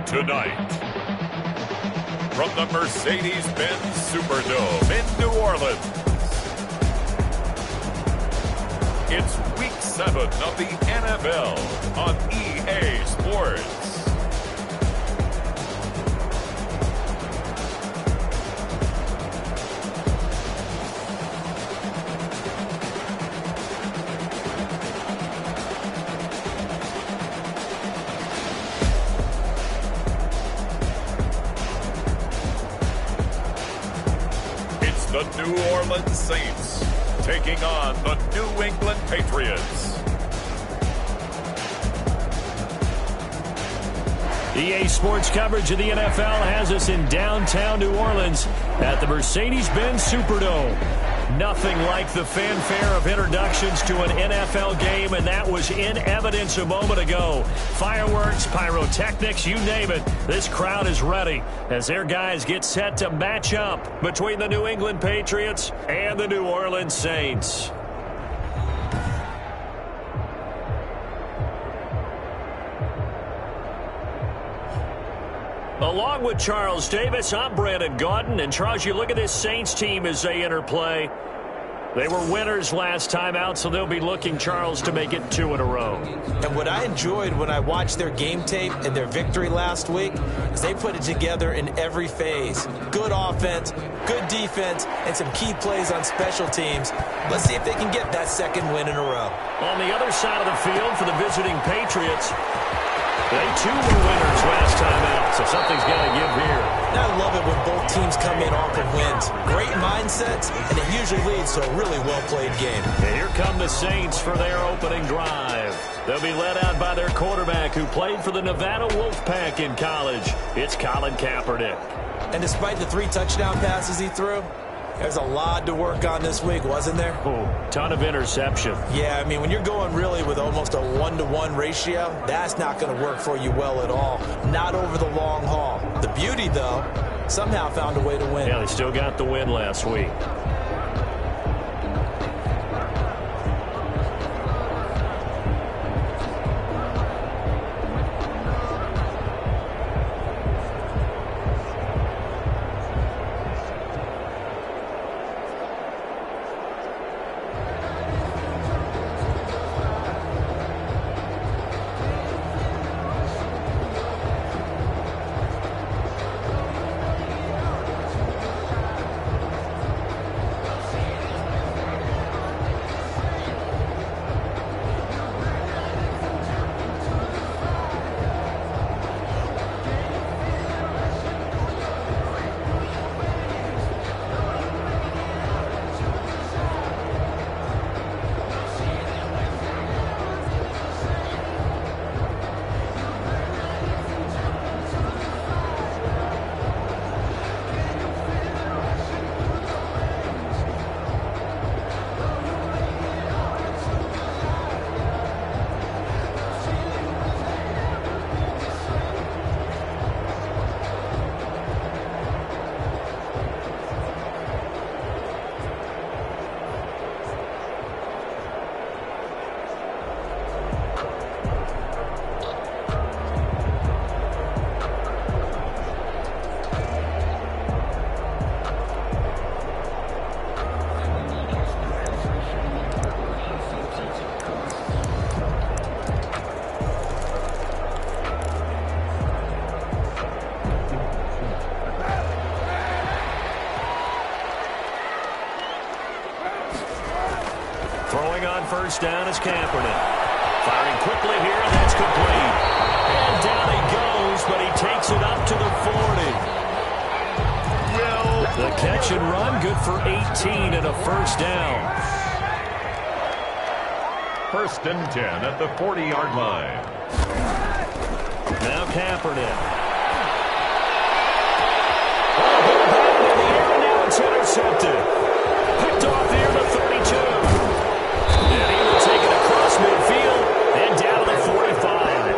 Tonight, from the Mercedes-Benz Superdome in New Orleans, it's Week 7 of the NFL on EA Sports. The New Orleans Saints taking on the New England Patriots. EA Sports coverage of the NFL has us in downtown New Orleans at the Mercedes-Benz Superdome. Nothing like the fanfare of introductions to an NFL game, and that was in evidence a moment ago. Fireworks, pyrotechnics, you name it. This crowd is ready as their guys get set to match up between the New England Patriots and the New Orleans Saints. Along with Charles Davis, I'm Brandon Gaudin. And Charles, you look at this Saints team as they interplay. They were winners last time out, so they'll be looking, Charles, to make it 2 in a row. And what I enjoyed when I watched their game tape and their victory last week is they put it together in every phase. Good offense, good defense, and some key plays on special teams. Let's see if they can get that second win in a row. On the other side of the field for the visiting Patriots, they too were winners last time out, so something's got to give here. And I love it when both teams come in off of wins. Great mindsets, and it usually leads to a really well-played game. And here come the Saints for their opening drive. They'll be led out by their quarterback who played for the Nevada Wolfpack in college. It's Colin Kaepernick. And despite the 3 touchdown passes he threw, there's a lot to work on this week, wasn't there? Oh, ton of interception. Yeah, I mean, when you're going really with almost a 1-to-1 ratio, that's not going to work for you well at all. Not over the long haul. The beauty, though, somehow found a way to win. Yeah, they still got the win last week. Throwing on first down is Kaepernick. Firing quickly here, and that's complete. And down he goes, but he takes it up to the 40. Well, the catch and run, good for 18 and a first down. 1st and 10 at the 40-yard line. Now Kaepernick. Oh, ball batted in the air, and now it's intercepted. Picked off near the 32. And he will take it across midfield and down to the 45.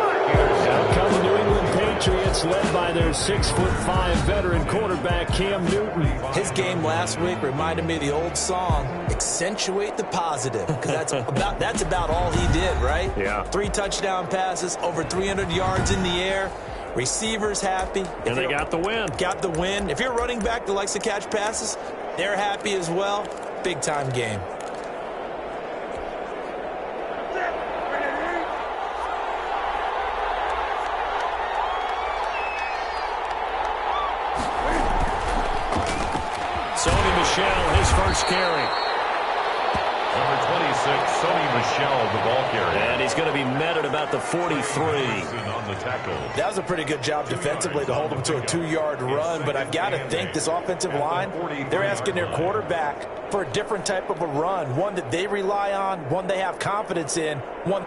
Now come the New England Patriots, led by their 6'5" veteran quarterback Cam Newton. His game last week reminded me of the old song, accentuate the positive, because that's about all he did, right? Yeah. 3 touchdown passes, over 300 yards in the air. Receivers happy. And they got the win. Got the win. If you're a running back that likes to catch passes, they're happy as well. Big-time game. Sony Michel, his first carry. Number 26, Sony Michel, the ball carrier. And he's going to be met at about the 43. On the tackle. That was a pretty good job defensively to hold them to a 2-yard run, but I've got to think this offensive line, they're asking their quarterback for a different type of a run, one that they rely on, one they have confidence in, one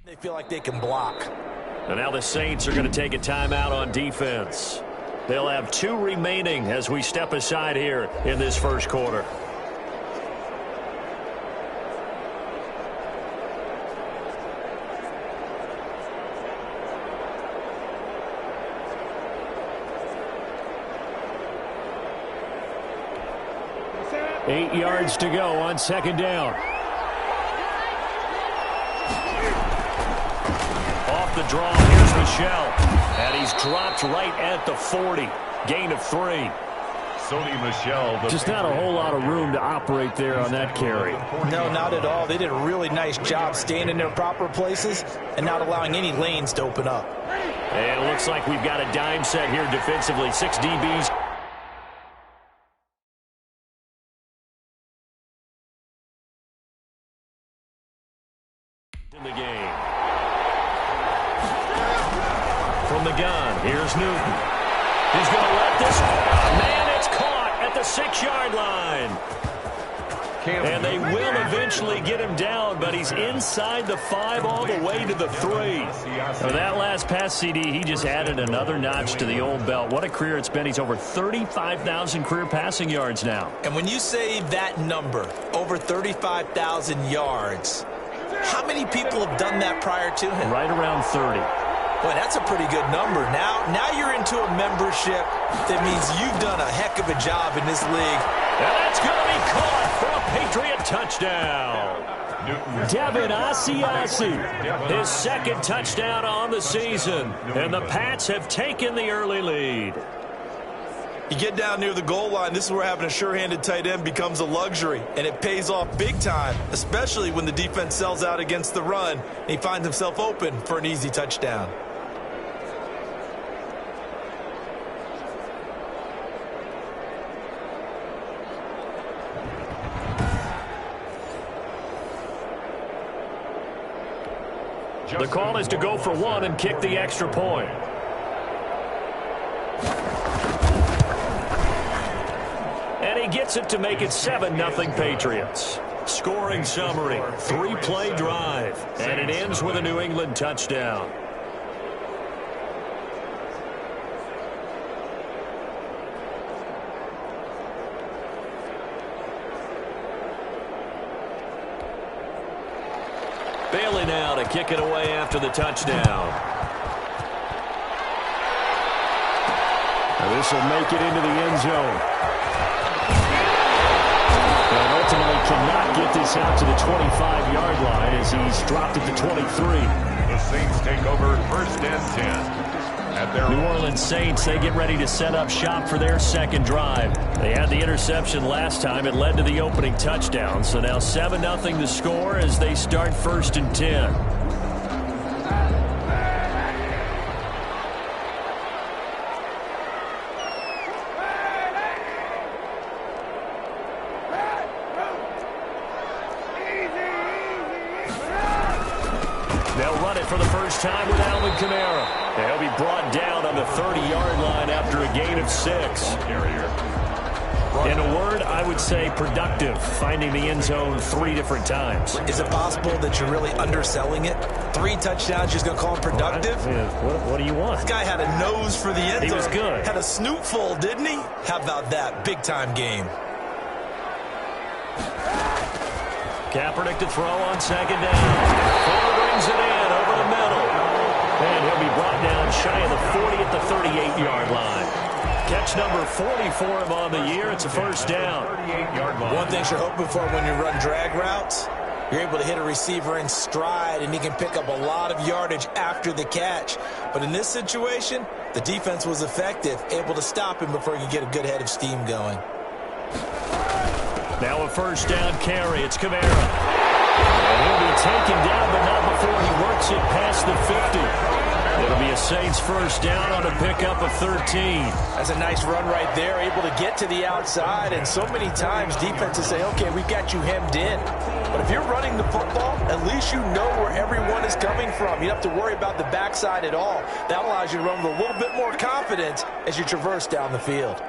They feel like they can block. And now the Saints are going to take a timeout on defense. They'll have 2 remaining as we step aside here in this first quarter. Eight yards to go on second down. Off the draw, here's Michel. And he's dropped right at the 40. Gain of 3. Sony Michel. Just not a whole lot of room to operate there on that carry. No, not at all. They did a really nice job staying in their proper places and not allowing any lanes to open up. And it looks like we've got a dime set here defensively. 6 DBs. In the game. From the gun, here's Newton. He's going to let this. Man, it's caught at the 6-yard line. And they will eventually get him down, but he's inside the 5 all the way to the 3. Now, that last pass CD, he just added another notch to the old belt. What a career it's been. He's over 35,000 career passing yards now. And when you say that number, over 35,000 yards, how many people have done that prior to him? Right around 30. Boy, that's a pretty good number. Now you're into a membership that means you've done a heck of a job in this league. And that's going to be caught for a Patriot touchdown. Devin Asiasi, his second touchdown on the season. And the Pats have taken the early lead. You get down near the goal line, this is where having a sure-handed tight end becomes a luxury, and it pays off big time, especially when the defense sells out against the run, and he finds himself open for an easy touchdown. The call is to go for 1 and kick the extra point. And he gets it to make it 7-0 Patriots. Scoring summary, 3-play drive. And it ends with a New England touchdown. Bailey now to kick it away after the touchdown. Now this will make it into the end zone. And ultimately cannot get this out to the 25-yard line as he's dropped at the 23. The Saints take over 1st and 10. At their New Orleans Saints, they get ready to set up shop for their second drive. They had the interception last time. It led to the opening touchdown. So now 7-0 the score as they start 1st and 10. For the first time with Alvin Kamara. And he'll be brought down on the 30-yard line after a gain of 6. In a word, I would say productive, finding the end zone 3 different times. Is it possible that you're really underselling it? 3 touchdowns, just going to call him productive? What do you want? This guy had a nose for the end zone. He was good. Had a snoot full, didn't he? How about that? Big-time game. Kaepernick to throw on second down. Fuller brings it in over the middle. And he'll be brought down shy of the 40 at the 38-yard line. Catch number 40 for him on the year. It's a first down. 38-yard line. One thing you're hoping for when you run drag routes, you're able to hit a receiver in stride, and he can pick up a lot of yardage after the catch. But in this situation, the defense was effective, able to stop him before he could get a good head of steam going. Now a first down carry. It's Kamara. And he'll be taken down, but not before he works it past the 50. It'll be a Saints first down on a pickup of 13. That's a nice run right there, able to get to the outside. And so many times defenses say, okay, we've got you hemmed in. But if you're running the football, at least you know where everyone is coming from. You don't have to worry about the backside at all. That allows you to run with a little bit more confidence as you traverse down the field.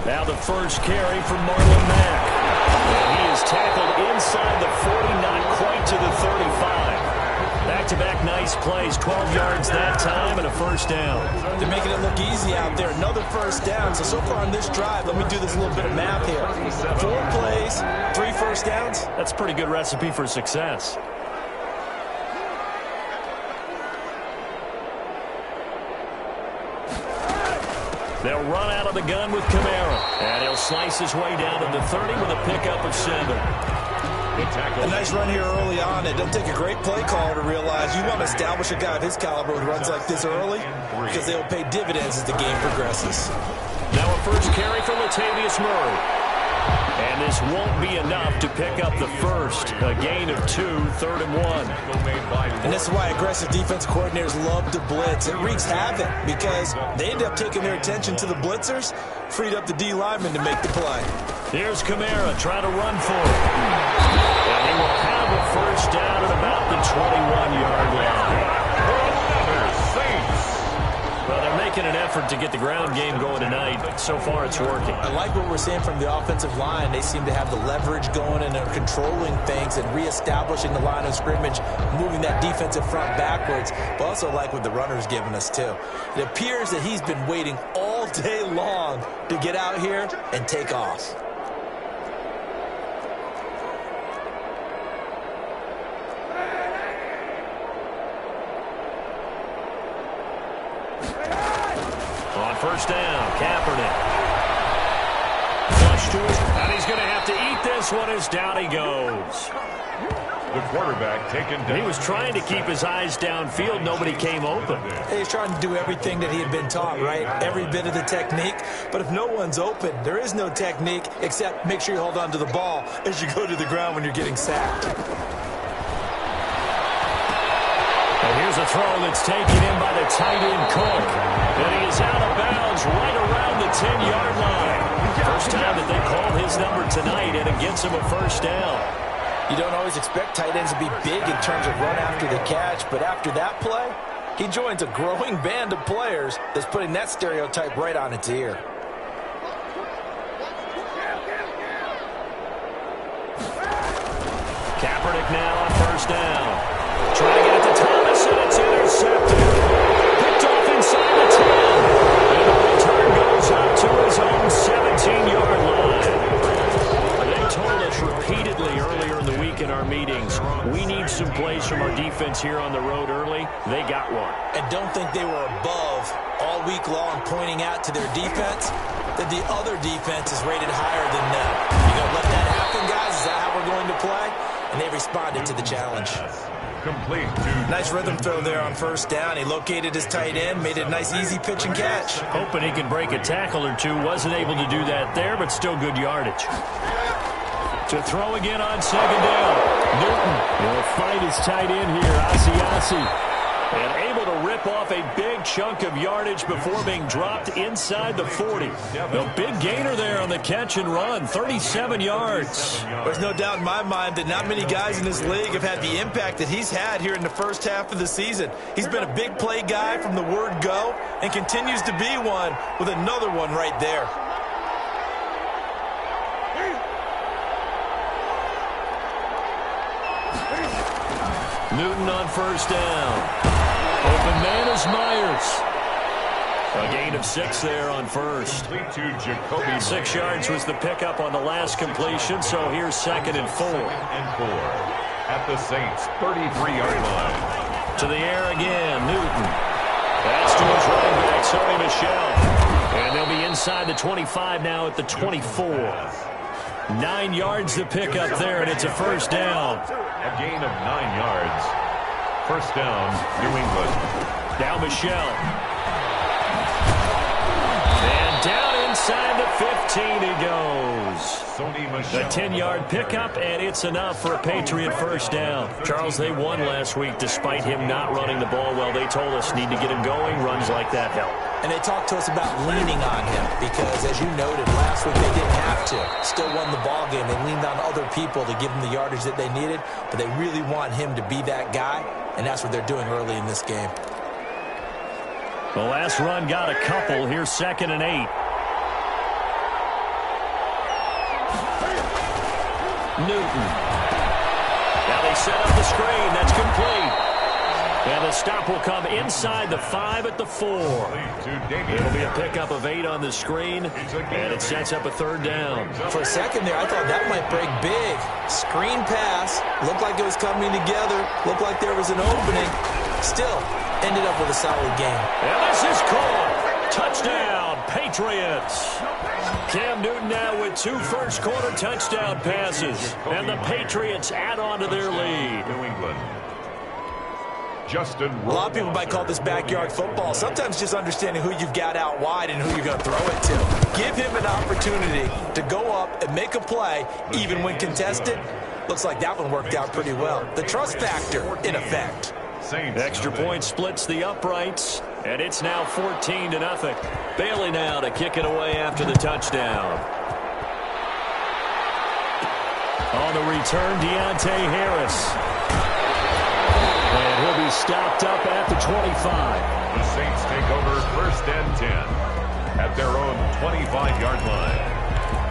Now the first carry from Marlon Mack. And he is tackled inside the 40, not quite to the 35. Back-to-back nice plays, 12 yards that time and a first down. They're making it look easy out there. Another first down. So far on this drive, let me do this little bit of math here. 4 plays, 3 first downs. That's a pretty good recipe for success. They'll run out of the gun with Kamara. And he'll slice his way down to the 30 with a pickup of 7. A nice run here early on. It doesn't take a great play caller to realize you want to establish a guy of his caliber who runs like this early because they will pay dividends as the game progresses. Now a first carry for Latavius Murray. And this won't be enough to pick up the first. A gain of 2, 3rd and 1. And this is why aggressive defense coordinators love to blitz. It wreaks havoc because they end up taking their attention to the blitzers, freed up the D lineman to make the play. Here's Kamara trying to run for it. And he will have a first down at about the 21-yard line. Well, they're making an effort to get the ground game going tonight. So far, it's working. I like what we're seeing from the offensive line. They seem to have the leverage going, and they're controlling things and reestablishing the line of scrimmage, moving that defensive front backwards. But also like what the runner's giving us, too. It appears that he's been waiting all day long to get out here and take off. On first down, Kaepernick. Flush to his, and he's going to have to eat this one as down he goes. The quarterback taken down. He was trying to keep his eyes downfield. Nobody came open. He's trying to do everything that he had been taught, right? Every bit of the technique. But if no one's open, there is no technique except make sure you hold on to the ball as you go to the ground when you're getting sacked. And here's a throw that's taken in by the tight end Cook. And he is out of bounds right around the 10-yard line. First time that they called his number tonight, and it gets him a first down. You don't always expect tight ends to be big in terms of run after the catch, but after that play, he joins a growing band of players that's putting that stereotype right on its ear. Kaepernick now on first down. Trying to get it to Thomas, and it's intercepted. Picked off inside the 10. And the return goes up to his own 17-yard line. They told us repeatedly earlier in the week in our meetings, we need some plays from our defense here on the road early. They got one. And don't think they were above all week long pointing out to their defense that the other defense is rated higher than them. You going to let that happen, guys? Is that how we're going to play? And they responded to the challenge. Complete. Nice rhythm throw there on first down. He located his tight end, made it a nice easy pitch and catch. Hoping he could break a tackle or two. Wasn't able to do that there, but still good yardage. To throw again on second down. Newton will fight his tight end here, Asiasi. And able to rip off a big chunk of yardage before being dropped inside the 40. A big gainer there on the catch and run, 37 yards. There's no doubt in my mind that not many guys in this league have had the impact that he's had here in the first half of the season. He's been a big play guy from the word go and continues to be one with another one right there. Newton on first down. Open man is Myers. A gain of 6 there on first. 6 yards was the pickup on the last completion, so here's 2nd and 4. At the Saints' 33-yard line. To the air again, Newton. That's to his running back, Sony Michel. And they'll be inside the 25 now at the 24. 9 yards to pick up there, and it's a first down. A gain of 9 yards. First down, New England. Now Michel. And down inside the 15 he goes. A 10-yard pickup, and it's enough for a Patriot first down. Charles, they won last week despite him not running the ball well. They told us need to get him going. Runs like that help. And they talked to us about leaning on him because, as you noted, last week they didn't have to. Still won the ball game. They leaned on other people to give them the yardage that they needed, but they really want him to be that guy, and that's what they're doing early in this game. The last run got a couple. Here's 2nd and 8. Newton. Now they set up the screen. That's complete. And the stop will come inside the 5 at the 4. It'll be a pickup of 8 on the screen, and it sets up a 3rd down. For a second there, I thought that might break big. Screen pass. Looked like it was coming together. Looked like there was an opening. Still, ended up with a solid game. And this is caught. Touchdown, Patriots. Cam Newton now with 2 first-quarter touchdown passes. And the Patriots add on to their lead. New England. A lot of people might call this backyard football. Sometimes just understanding who you've got out wide and who you're going to throw it to. Give him an opportunity to go up and make a play, even when contested. Looks like that one worked out pretty well. The trust factor in effect. Extra point splits the uprights, and it's now 14-0. Bailey now to kick it away after the touchdown. On the return, Deontay Harris. And he'll be stopped up at the 25. The Saints take over 1st and 10 at their own 25-yard line.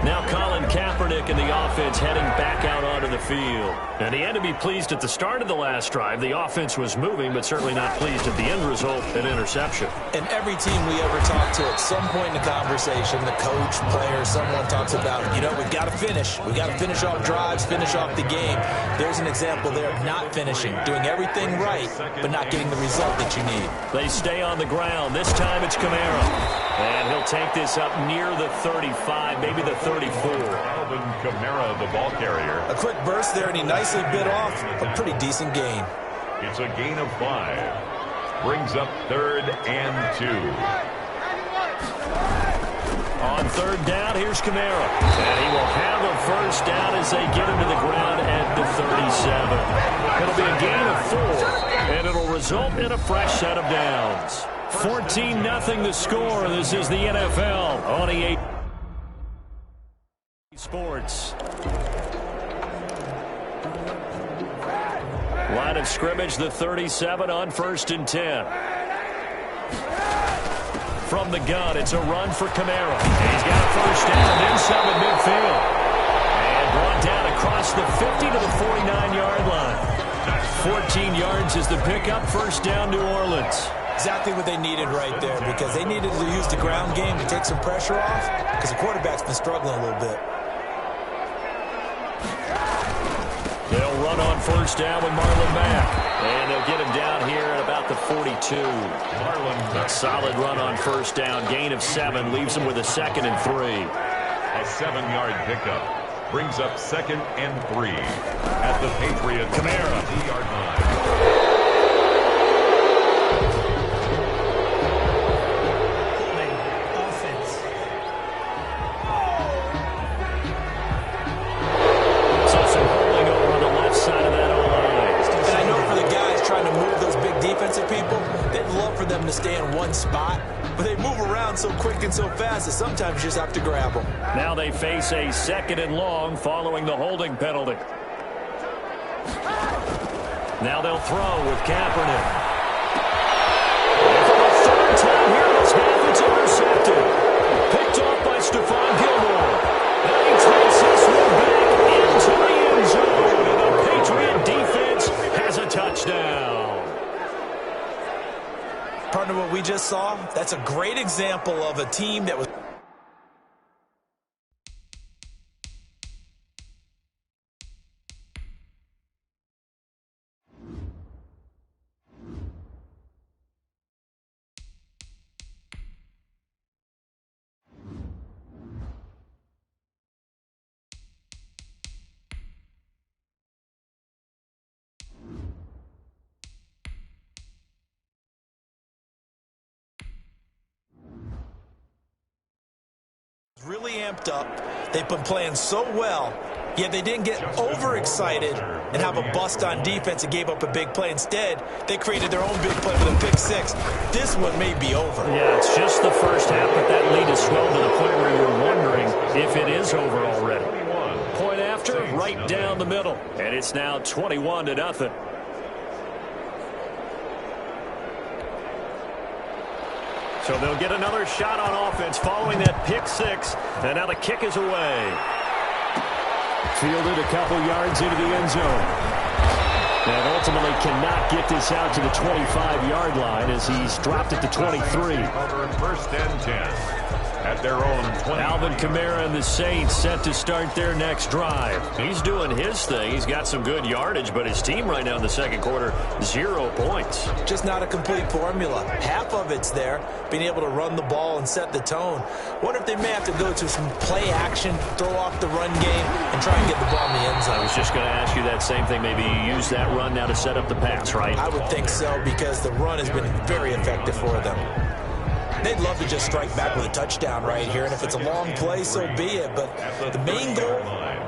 Now Colin Kaepernick and the offense heading back out onto the field. And he had to be pleased at the start of the last drive. The offense was moving, but certainly not pleased at the end result, an interception. And every team we ever talk to at some point in the conversation, the coach, player, someone talks about, we've got to finish. We've got to finish off drives, finish off the game. There's an example there of not finishing, doing everything right, but not getting the result that you need. They stay on the ground. This time it's Kamara. And he'll take this up near the 35, maybe the 34. Alvin Kamara, the ball carrier. A quick burst there, and he nicely bit off a pretty decent gain. It's a gain of 5. Brings up 3rd and 2. On 3rd down, here's Kamara. And he will have a first down as they get him to the ground at the 37. It'll be a gain of 4, and it'll result in a fresh set of downs. 14-0 the score. This is the NFL on EA Sports. Line of scrimmage, the 37 on 1st and 10. From the gun, it's a run for Kamara. He's got a first down inside the midfield. And brought down across the 50 to the 49-yard line. 14 yards is the pickup. First down, New Orleans. Exactly what they needed right there, because they needed to use the ground game to take some pressure off, because the quarterback's been struggling a little bit. They'll run on first down with Marlon Mack, and they'll get him down here at about the 42. A solid run on first down, gain of 7, leaves him with a 2nd and 3. A 7-yard pickup brings up 2nd and 3 at the Patriots' Kamara. 3-yard line. Them to stay in one spot, but they move around so quick and so fast that sometimes you just have to grab them. Now they face a 2nd and long following the holding penalty. Now they'll throw with Kaepernick. And for the 3rd time here in this half, it's intercepted. Picked off by Stephon Gilmore. And he takes this one back into the end zone. And the Patriot defense has a touchdown. Partner, what we just saw, that's a great example of a team that was really amped up. They've been playing so well, yet they didn't get overexcited and have a bust on defense and gave up a big play. Instead, they created their own big play with a pick 6. This one may be over. Yeah, it's just the first half, but that lead has swelled to the point where you're wondering if it is over already. Point after, right down the middle. And it's now 21-0. So they'll get another shot on offense following that pick 6. And now the kick is away. Fielded a couple yards into the end zone. And ultimately cannot get this out to the 25-yard line as he's dropped it to 23. First and 10. At their own 20. Alvin Kamara and the Saints set to start their next drive. He's doing his thing. He's got some good yardage, but his team right now in the second quarter, 0 points. Just not a complete formula. Half of it's there, being able to run the ball and set the tone. Wonder if they may have to go to some play action, throw off the run game, and try and get the ball in the end zone. I was just going to ask you that same thing. Maybe you use that run now to set up the pass, right? I would think so, because the run has been very effective for them. They'd love to just strike back with a touchdown right here, and if it's a long play, so be it. But the main goal,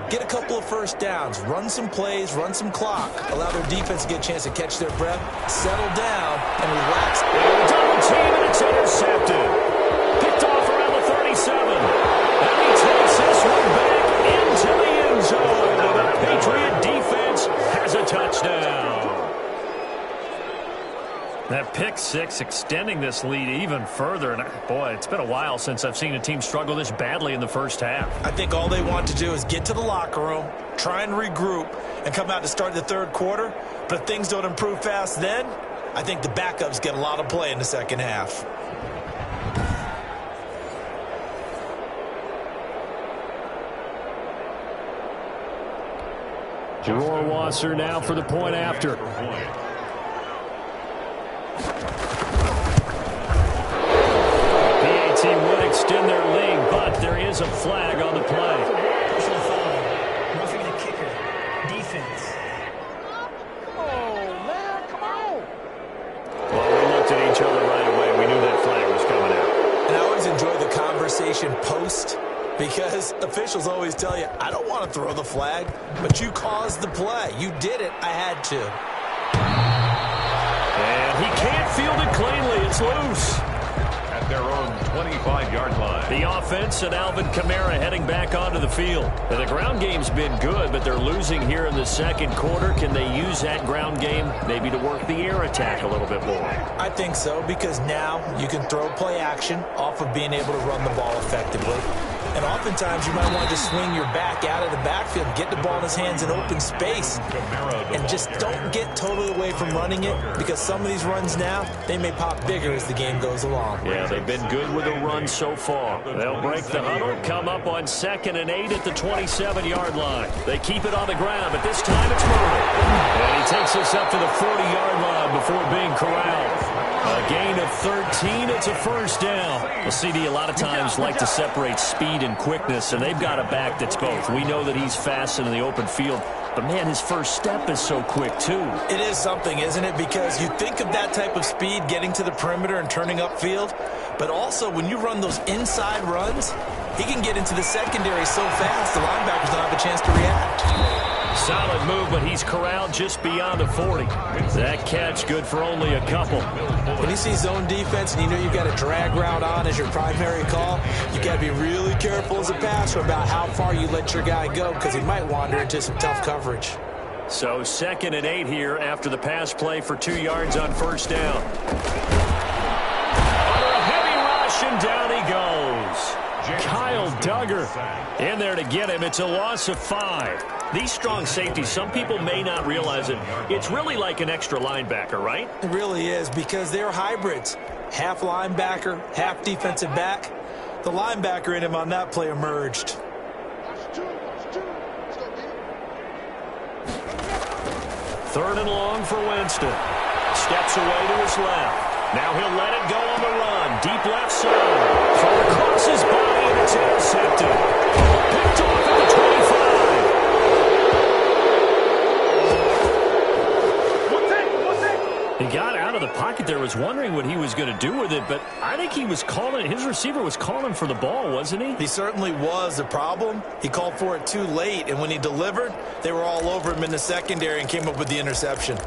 get a couple of first downs, run some plays, run some clock, allow their defense to get a chance to catch their breath, settle down, and relax. Double team, and it's intercepted. Picked off around the 37. And he takes this one back into the end zone. The Patriot defense has a touchdown. That pick six extending this lead even further. And boy, it's been a while since I've seen a team struggle this badly in the first half. I think all they want to do is get to the locker room, try and regroup, and come out to start the third quarter. But if things don't improve fast then, I think the backups get a lot of play in the second half. Jerome Wasser now for the point after. PAT would extend their lead, but there is a flag on the play. Personal foul. Roughing the kicker. Defense. Oh, man, come on. Well, we looked at each other right away. We knew that flag was coming out. And I always enjoy the conversation post, because officials always tell you, I don't want to throw the flag, but you caused the play. You did it. I had to. And he can't field it cleanly. It's loose. At their own 25-yard line. The offense and Alvin Kamara heading back onto the field. And the ground game's been good, but they're losing here in the second quarter. Can they use that ground game maybe to work the air attack a little bit more? I think so, because now you can throw play action off of being able to run the ball effectively. And oftentimes you might want to just swing your back out of the backfield, get the ball in his hands in open space, and just don't get totally away from running it, because some of these runs now, they may pop bigger as the game goes along. Yeah, they've been good with the run so far. They'll break the huddle, come up on 2nd and 8 at the 27-yard line. They keep it on the ground, but this time it's Murray. And he takes us up to the 40-yard line before being corralled. A gain of 13, it's a first down. Well, CD, a lot of times like to separate speed and quickness, and they've got a back that's both. We know that he's fast in the open field, but man, his first step is so quick too. It is something, isn't it? Because you think of that type of speed getting to the perimeter and turning upfield, but also when you run those inside runs, he can get into the secondary so fast the linebackers don't have a chance to react. Solid move, but he's corralled just beyond the 40. That catch good for only a couple. When you see zone defense and you know you've got a drag route on as your primary call, you got to be really careful as a passer about how far you let your guy go, because he might wander into some tough coverage. So 2nd and 8 here after the pass play for 2 yards on first down. Under a heavy rush, and down he goes. Kyle Duggar in there to get him. It's a loss of 5. These strong safeties, some people may not realize it. It's really like an extra linebacker, right? It really is, because they're hybrids. Half linebacker, half defensive back. The linebacker in him on that play emerged. Third and long for Winston. Steps away to his left. Now he'll let it go on the run. Deep left side. Throw across his body, and it's intercepted. Picked off at the 25. He got out of the pocket there, was wondering what he was going to do with it, but I think he was calling, his receiver was calling for the ball, wasn't he? He certainly was. The problem, he called for it too late, and when he delivered, they were all over him in the secondary and came up with the interception.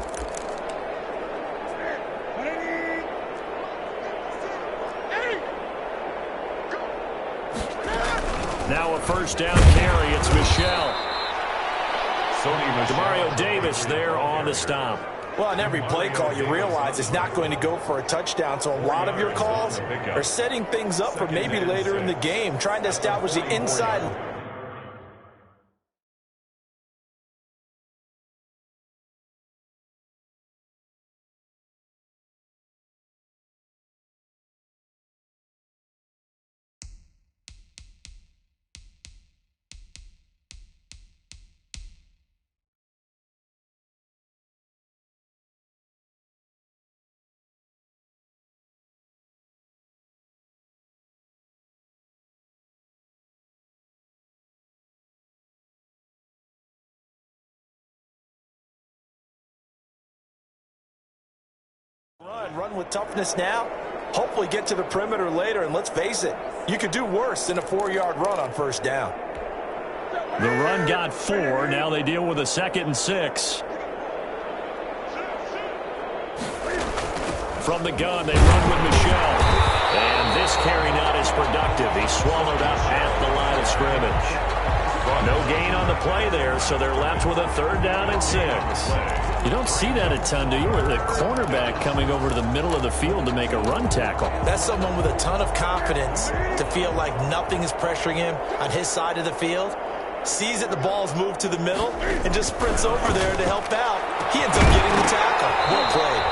Now a first down carry, it's Michel. Demario Davis there on the stop. Well, on every play call, you realize it's not going to go for a touchdown, so a lot of your calls are setting things up for maybe later in the game, trying to establish the inside and run with toughness now. Hopefully get to the perimeter later, and let's face it, you could do worse than a 4-yard run on first down. The run got 4. Now they deal with a 2nd and 6. From the gun, they run with Michel. And this carry not as productive. He's swallowed up at the line of scrimmage. No gain on the play there, so they're left with a 3rd down and 6. You don't see that a ton, do you? With a cornerback coming over to the middle of the field to make a run tackle. That's someone with a ton of confidence to feel like nothing is pressuring him on his side of the field. Sees that the ball's moved to the middle and just sprints over there to help out. He ends up getting the tackle. Well played.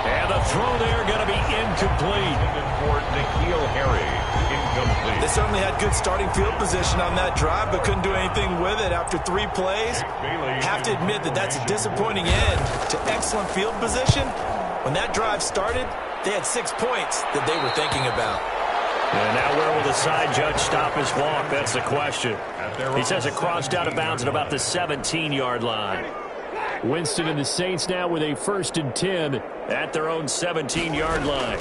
And the throw there going to be incomplete. For N'Keal Harry, incomplete. They certainly had good starting field position on that drive, but couldn't do anything with it after 3 plays. Have to admit that that's a disappointing end to excellent field position. When that drive started, they had 6 points that they were thinking about. And now where will the side judge stop his walk? That's the question. He says it crossed out of bounds at about the 17-yard line. Winston and the Saints now with a 1st and 10 at their own 17-yard line.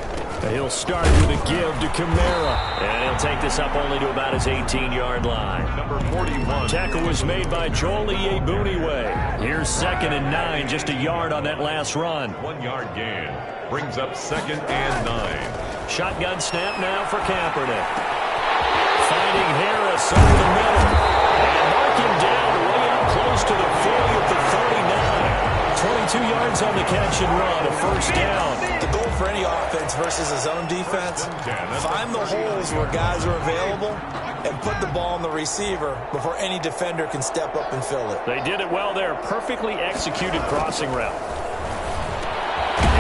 He'll start with a give to Kamara. And he'll take this up only to about his 18-yard line. Number 41. Tackle was made by Joel Iyiegbuniwe. Here's 2nd and 9, just a yard on that last run. 1-yard gain. Brings up 2nd and 9. Shotgun snap now for Kaepernick. Finding Harris over the middle. And marking down way up close to the 40 at the 39. 22 yards on the catch and run, a 1st down. The goal for any offense versus a zone defense, find the holes where guys are available and put the ball on the receiver before any defender can step up and fill it. They did it well there. Perfectly executed crossing route.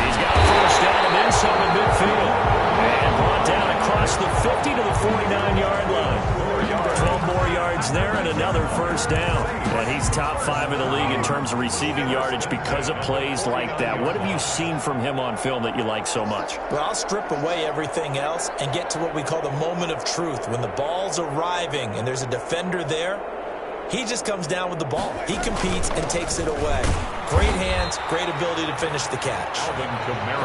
He's got a 1st down and then some in midfield. And brought down across the 50 to the 49-yard line. 12 more yards there and another 1st down. And he's top 5 in the league in terms of receiving yardage because of plays like that. What have you seen from him on film that you like so much? Well, I'll strip away everything else and get to what we call the moment of truth. When the ball's arriving and there's a defender there, he just comes down with the ball. He competes and takes it away. Great hands, great ability to finish the catch.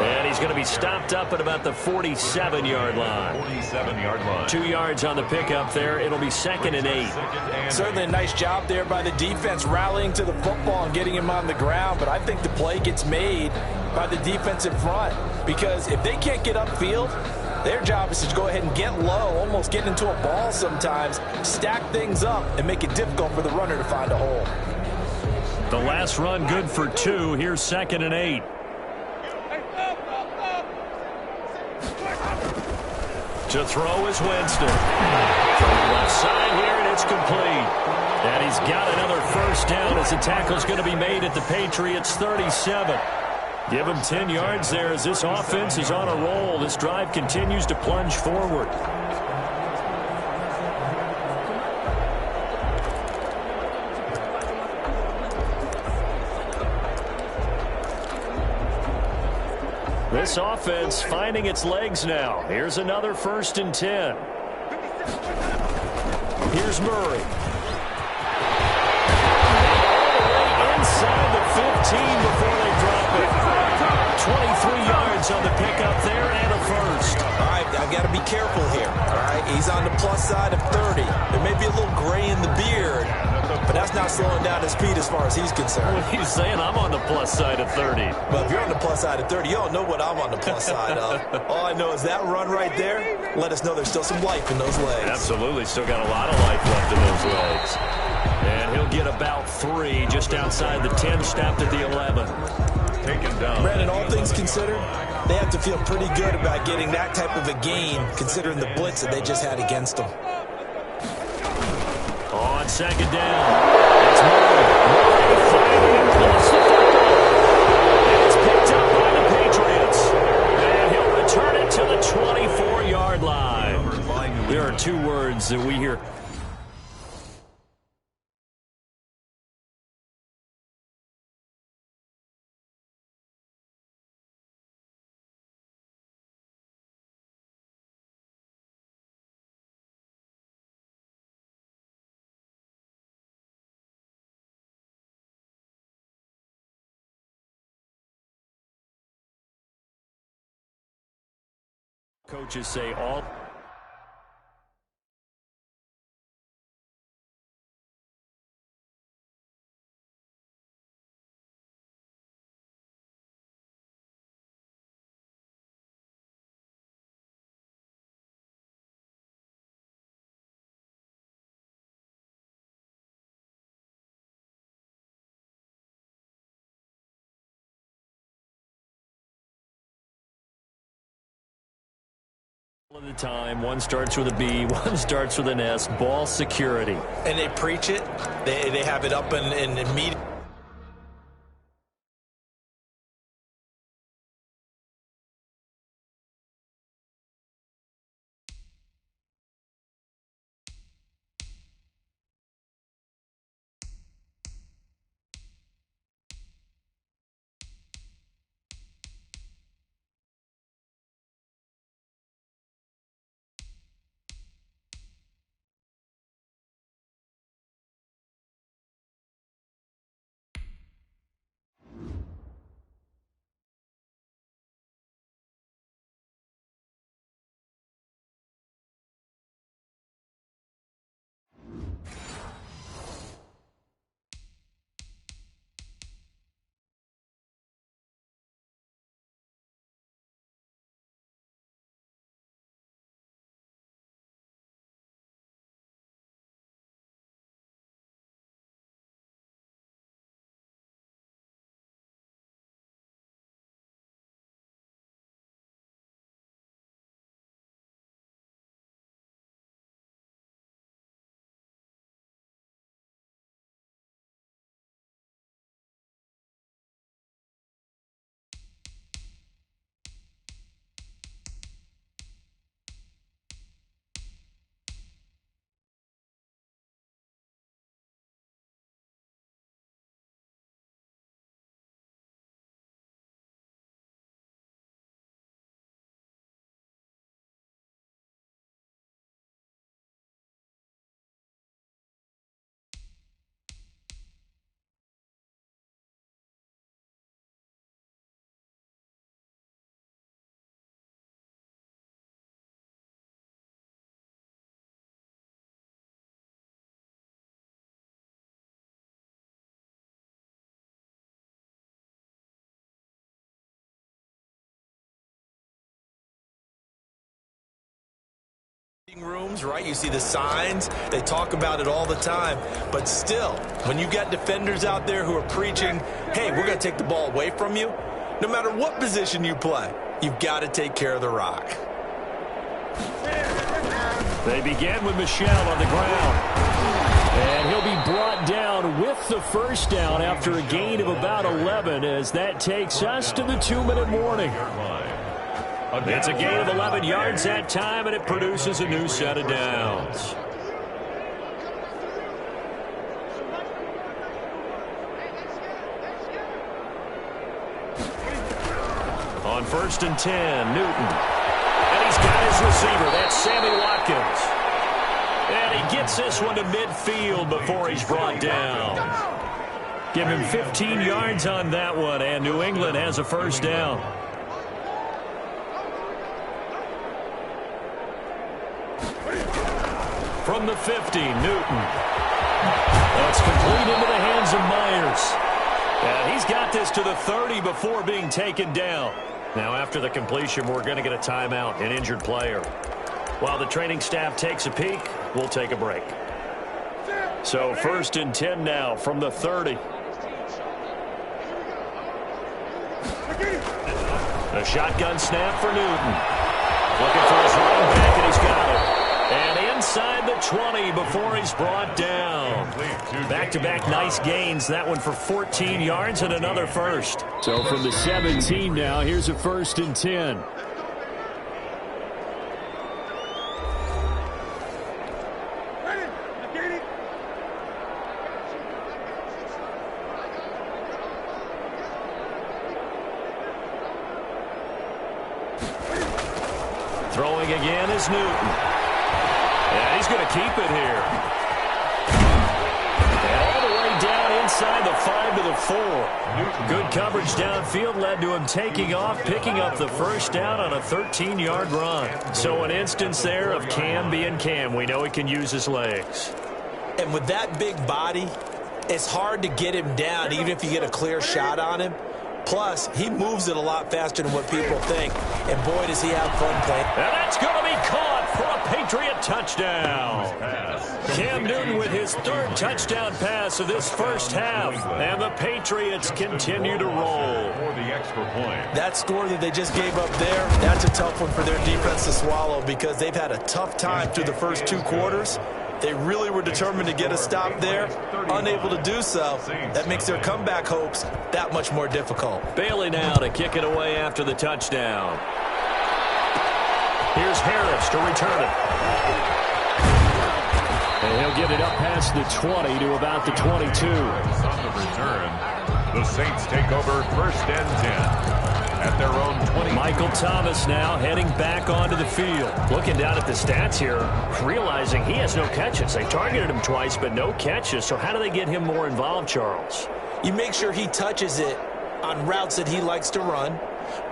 And he's going to be stopped up at about the 47-yard line. 47-yard line. 2 yards on the pickup there. It'll be 2nd and 8. Certainly a nice job there by the defense rallying to the football and getting him on the ground, but I think the play gets made by the defensive front because if they can't get upfield, their job is to go ahead and get low, almost get into a ball sometimes, stack things up, and make it difficult for the runner to find a hole. The last run good for 2. Here's 2nd and 8. To throw is Winston. From the left side here, and it's complete. And he's got another 1st down as the tackle's going to be made at the Patriots' 37. Give him 10 yards there as this offense is on a roll. This drive continues to plunge forward. This offense finding its legs now. Here's another 1st and 10. Here's Murray. Inside the 15 before they drop it. 23 yards on the pickup there and a 1st. All right, I've got to be careful here. All right, he's on the plus side of 30. There may be a little gray in the beard, but that's not slowing down his speed as far as he's concerned. He's saying I'm on the plus side of 30. Well, if you're on the plus side of 30, you don't know what I'm on the plus side of. All I know is that run right there, let us know there's still some life in those legs. Absolutely, still got a lot of life left in those legs. And he'll get about 3 just outside the 10, stopped at the 11. Taken down. Brandon, all things considered, they have to feel pretty good about getting that type of a gain, considering the blitz that they just had against them. On 2nd down, it's Murray. Murray firing across the football. And it's picked up by the Patriots. And he'll return it to the 24-yard line. There are 2 words that we hear Coaches say all. Of the time, one starts with a B, one starts with an S. Ball security, and they preach it. They have it up in media. Rooms, right? You see the signs. They talk about it all the time. But still, when you got defenders out there who are preaching, hey, we're going to take the ball away from you, no matter what position you play, you've got to take care of the rock. They begin with Michel on the ground. And he'll be brought down with the first down after a gain of about 11 as that takes us to the 2-minute warning. It's a gain of 11 yards that time, and it produces a new set of downs. On 1st and 10, Newton. And he's got his receiver. That's Sammy Watkins. And he gets this one to midfield before he's brought down. Give him 15 yards on that one, and New England has a first down. From the 50, Newton. That's complete into the hands of Myers. And he's got this to the 30 before being taken down. Now, after the completion, we're going to get a timeout, an injured player. While the training staff takes a peek, we'll take a break. So 1st and 10 now from the 30. A shotgun snap for Newton. Looking for his running back, and he's got it. And inside the 20 before he's brought down. Back-to-back nice gains. That one for 14 yards and another first. So from the 17 now, here's a 1st and 10. Throwing again is Newton. And he's going to keep it here. And all the way down inside the 5-4. Good coverage downfield led to him taking off, picking up the first down on a 13-yard run. So an instance there of Cam being Cam. We know he can use his legs. And with that big body, it's hard to get him down, even if you get a clear shot on him. Plus, he moves it a lot faster than what people think. And boy, does he have fun playing. And that's going to be caught for a Patriot touchdown. Cam Newton with his third touchdown pass of this first half. And the Patriots continue to roll. That score that they just gave up there, that's a tough one for their defense to swallow because they've had a tough time through the first two quarters. They really were determined to get a stop there, unable to do so. That makes their comeback hopes that much more difficult. Bailey now to kick it away after the touchdown. Here's Harris to return it. And he'll get it up past the 20 to about the 22. On the return, the Saints take over 1st and 10. At their own 20. Michael Thomas now heading back onto the field. Looking down at the stats here, realizing he has no catches. They targeted him twice, but no catches. So how do they get him more involved, Charles? You make sure he touches it on routes that he likes to run.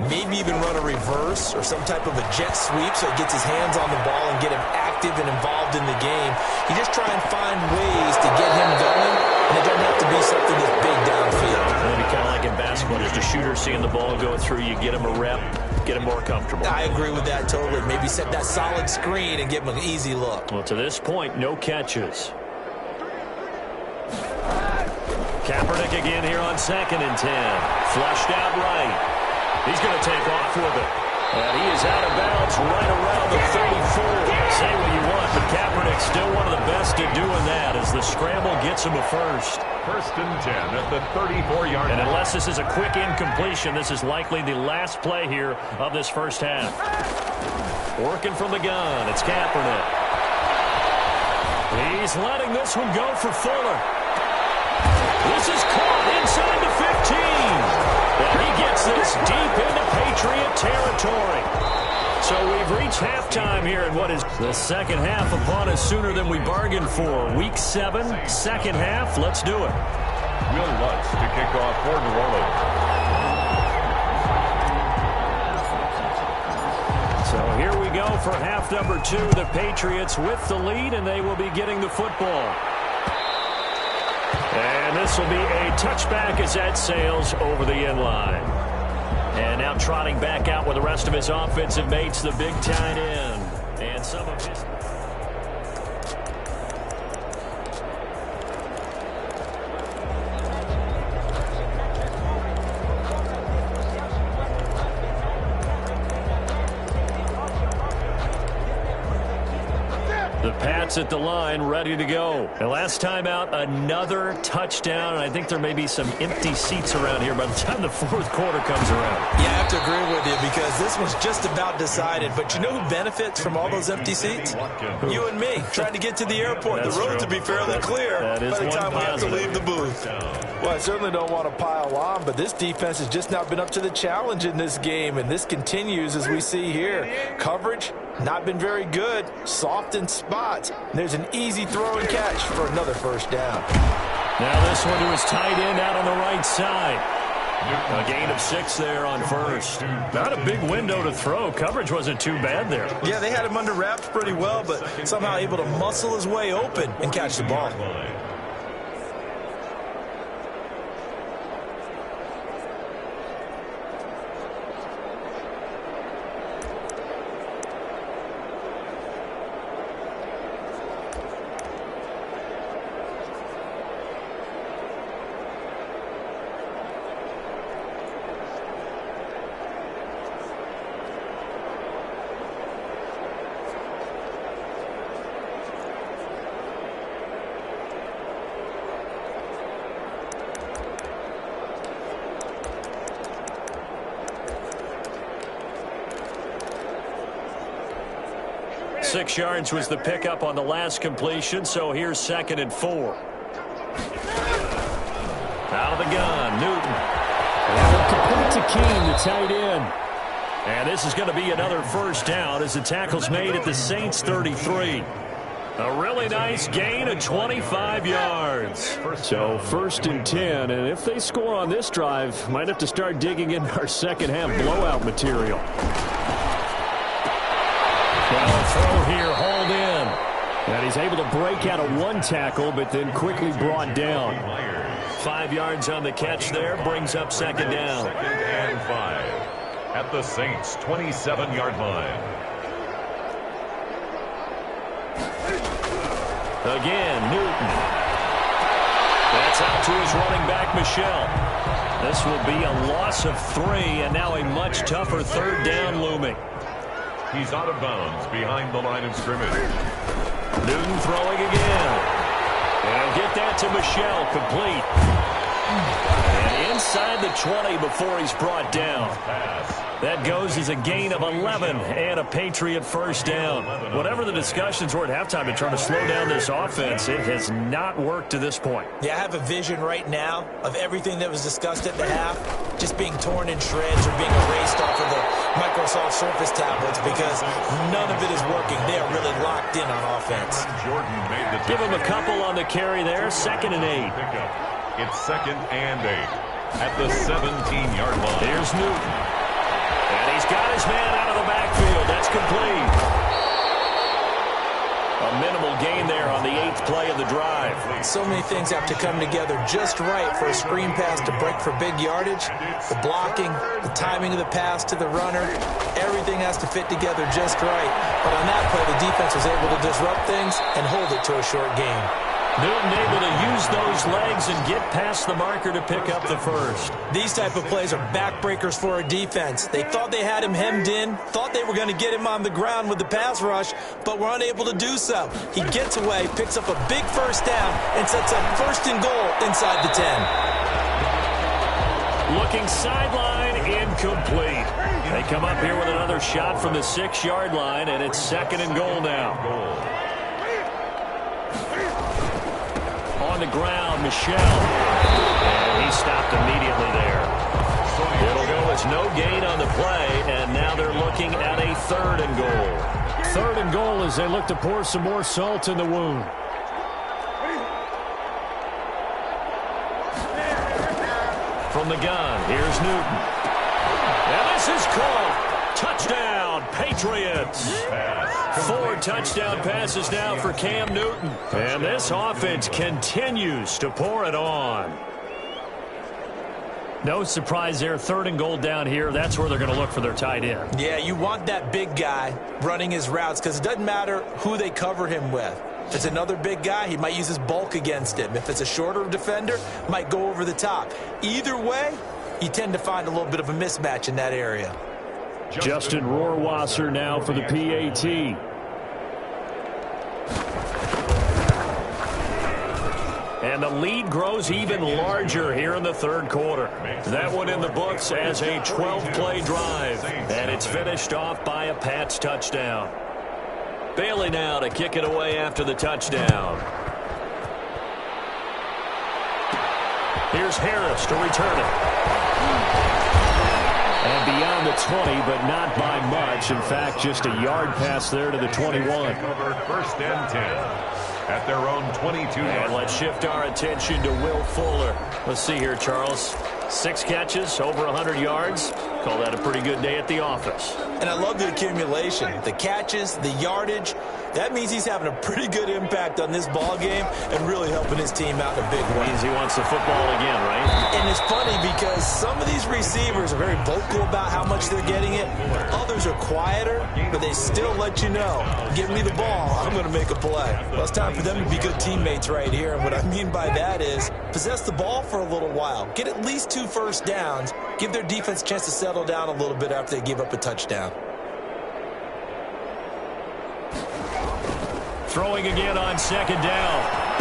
Maybe even run a reverse or some type of a jet sweep so he gets his hands on the ball and get him active and involved in the game. You just try and find ways to get him going, and it doesn't have to be something that's big downfield. Maybe kind of like in basketball, just a shooter seeing the ball go through, you get him a rep, get him more comfortable. I agree with that totally. Maybe set that solid screen and give him an easy look. Well, to this point, no catches. Kaepernick again here on 2nd and 10. Flushed out right. He's going to take off with it. And he is out of bounds right around the 34. Say what you want, but Kaepernick's still one of the best at doing that as the scramble gets him a first. 1st and 10 at the 34-yard line. And unless this is a quick incompletion, this is likely the last play here of this first half. Working from the gun, it's Kaepernick. He's letting this one go for Fuller. This is caught inside the 15. And he gets this deep into Patriot territory. So we've reached halftime here in what is the second half upon us sooner than we bargained for. Week 7, second half. Let's do it. Will Lutz to kick off for New Orleans. So here we go for half number 2. The Patriots with the lead, and they will be getting the football. And this will be a touchback as that sails over the end line. And now trotting back out with the rest of his offensive mates, the big tight end. And some of his... The Pats at the line, ready to go. And last time out, another touchdown. And I think there may be some empty seats around here by the time the fourth quarter comes around. Yeah, I have to agree with you because this was just about decided. But you know who benefits from all those empty seats? You and me, trying to get to the airport. That's the road true. to be fairly clear by the time we have to leave the booth. Well, I certainly don't want to pile on, but this defense has just not been up to the challenge in this game, and this continues as we see here. Coverage, not been very good, soft in spots. There's an easy throw and catch for another first down. Now this one to his tight end out on the right side. A gain of 6 there on first. Not a big window to throw. Coverage wasn't too bad there. Yeah, they had him under wraps pretty well, but somehow able to muscle his way open and catch the ball. Six yards was the pickup on the last completion, so here's 2nd and 4. Out of the gun, Newton. And complete to Keene, the tight end. And this is going to be another first down as the tackle's made at the Saints 33. A really nice gain of 25 yards. So 1st and 10, and if they score on this drive, might have to start digging in our second half blowout material. Well, throw here, hold in. And he's able to break out of one tackle, but then quickly brought down. 5 yards on the catch there, brings up second down. 2nd and 5 at the Saints' 27-yard line. Again, Newton. That's out to his running back, Michel. This will be a loss of 3, and now a much tougher 3rd down looming. He's out of bounds behind the line of scrimmage. Newton throwing again. And get that to Michel, complete. And inside the 20 before he's brought down. That goes as a gain of 11 and a Patriot 1st down. Whatever the discussions were at halftime to try to slow down this offense, it has not worked to this point. Yeah, I have a vision right now of everything that was discussed at the half just being torn in shreds or being erased off of the Microsoft Surface tablets because none of it is working. They are really locked in on offense. Jordan made the Give him a couple on the carry there, 2nd and 8. It's 2nd and 8 at the 17-yard line. Here's Newton. And he's got his man out of the backfield. That's complete. A minimal gain there on the 8th play of the drive. So many things have to come together just right for a screen pass to break for big yardage. The blocking, the timing of the pass to the runner, everything has to fit together just right. But on that play, the defense was able to disrupt things and hold it to a short gain. Newton able to use those legs and get past the marker to pick up the 1st. These type of plays are backbreakers for a defense. They thought they had him hemmed in, thought they were going to get him on the ground with the pass rush, but were unable to do so. He gets away, picks up a big 1st down, and sets up 1st and goal inside the 10. Looking sideline, incomplete. They come up here with another shot from the 6-yard line, and it's 2nd and goal now. On the ground, Michel. And he stopped immediately there. It'll go as no gain on the play, and now they're looking at a 3rd and goal. 3rd and goal as they look to pour some more salt in the wound. From the gun, here's Newton. And this is caught. Touchdown, Patriots. 4 touchdown passes now for Cam Newton. And this offense continues to pour it on. No surprise there. 3rd and goal down here. That's where they're going to look for their tight end. Yeah, you want that big guy running his routes because it doesn't matter who they cover him with. If it's another big guy, he might use his bulk against him. If it's a shorter defender, might go over the top. Either way, you tend to find a little bit of a mismatch in that area. Justin Rohrwasser now for the PAT. And the lead grows even larger here in the 3rd quarter. That one in the books as a 12-play drive. And it's finished off by a Pats touchdown. Bailey now to kick it away after the touchdown. Here's Harris to return it. And beyond the 20, but not by much. In fact, just a yard pass there to the 21. 1st and 10 at their own 22. And let's shift our attention to Will Fuller. Let's see here, Charles. 6 catches, over 100 yards. Call that a pretty good day at the office. And I love the accumulation, the catches, the yardage. That means he's having a pretty good impact on this ball game and really helping his team out in a big way. Means he wants the football again, right? And it's funny because some of these receivers are very vocal about how much they're getting it. Others are quieter, but they still let you know, give me the ball, I'm going to make a play. Well, it's time for them to be good teammates right here. And what I mean by that is possess the ball for a little while, get at least 2 first downs, give their defense a chance to settle down a little bit after they give up a touchdown. Throwing again on 2nd down.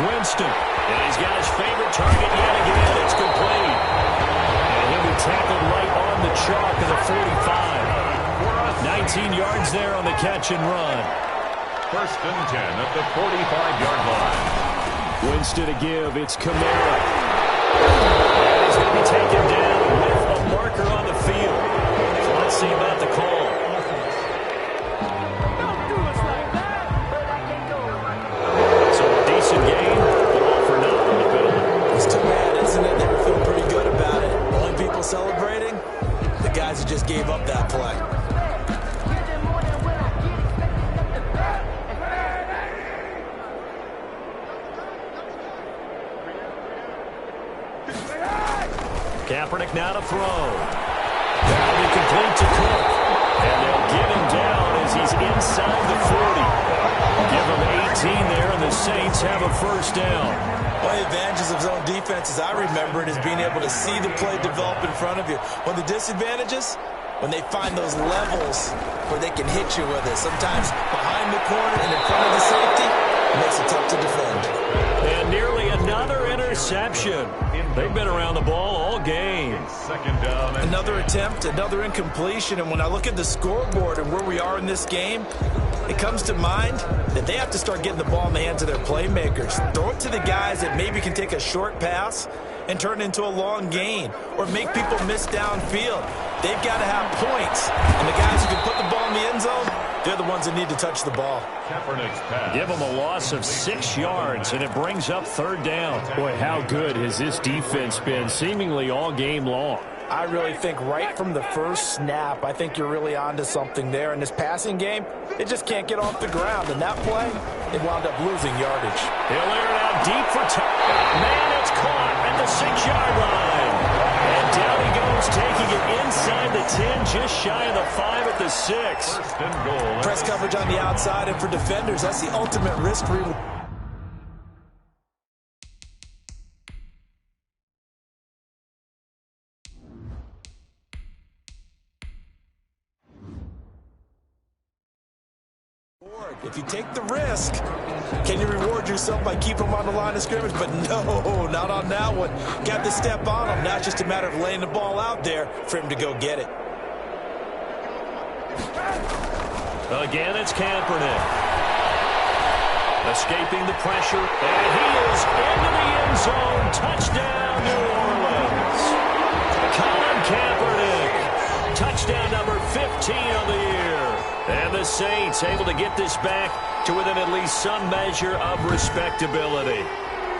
Winston. And he's got his favorite target yet again. It's complete. And he'll be tackled right on the chalk of the 45. 19 yards there on the catch and run. 1st and 10 at the 45-yard line. Winston to give. It's Kamara. And he's going to be taken down with a marker on the field. So let's see about the call. gave up that play. Kaepernick now to throw. That'll be complete to Cook. And they'll get him down as he's inside the 40. Give him 18 there, and the Saints have a first down. One of the advantages of zone defense, as I remember it, is being able to see the play develop in front of you. One of the disadvantages, when they find those levels where they can hit you with it. Sometimes behind the corner and in front of the safety, it makes it tough to defend. And nearly another interception. They've been around the ball all game. Second down. Another attempt, another incompletion. And when I look at the scoreboard and where we are in this game, it comes to mind that they have to start getting the ball in the hands of their playmakers. Throw it to the guys that maybe can take a short pass and turn it into a long gain or make people miss downfield. They've got to have points. And the guys who can put the ball in the end zone, they're the ones that need to touch the ball. Kaepernick's pass. Give them a loss of 6 yards, and it brings up third down. Boy, how good has this defense been seemingly all game long? I really think right from the first snap, I think you're really onto something there. In this passing game, it just can't get off the ground. And that play, it wound up losing yardage. He'll air it out deep for man, it's caught at the 6-yard line. And down he goes, taking it inside the 10, just shy of the 5 at the 6. First and goal. Press coverage on the outside, and for defenders, that's the ultimate risk reward. If you take the risk, can you reward yourself by keeping them on the line of scrimmage? But no, not on that one. Got to step on him. Now it's just a matter of laying the ball out there for him to go get it. Again, it's Kaepernick. Escaping the pressure, and he is into the end zone. Touchdown, New Orleans. Colin Kaepernick. Touchdown number 15 on the year. And the Saints able to get this back to within at least some measure of respectability.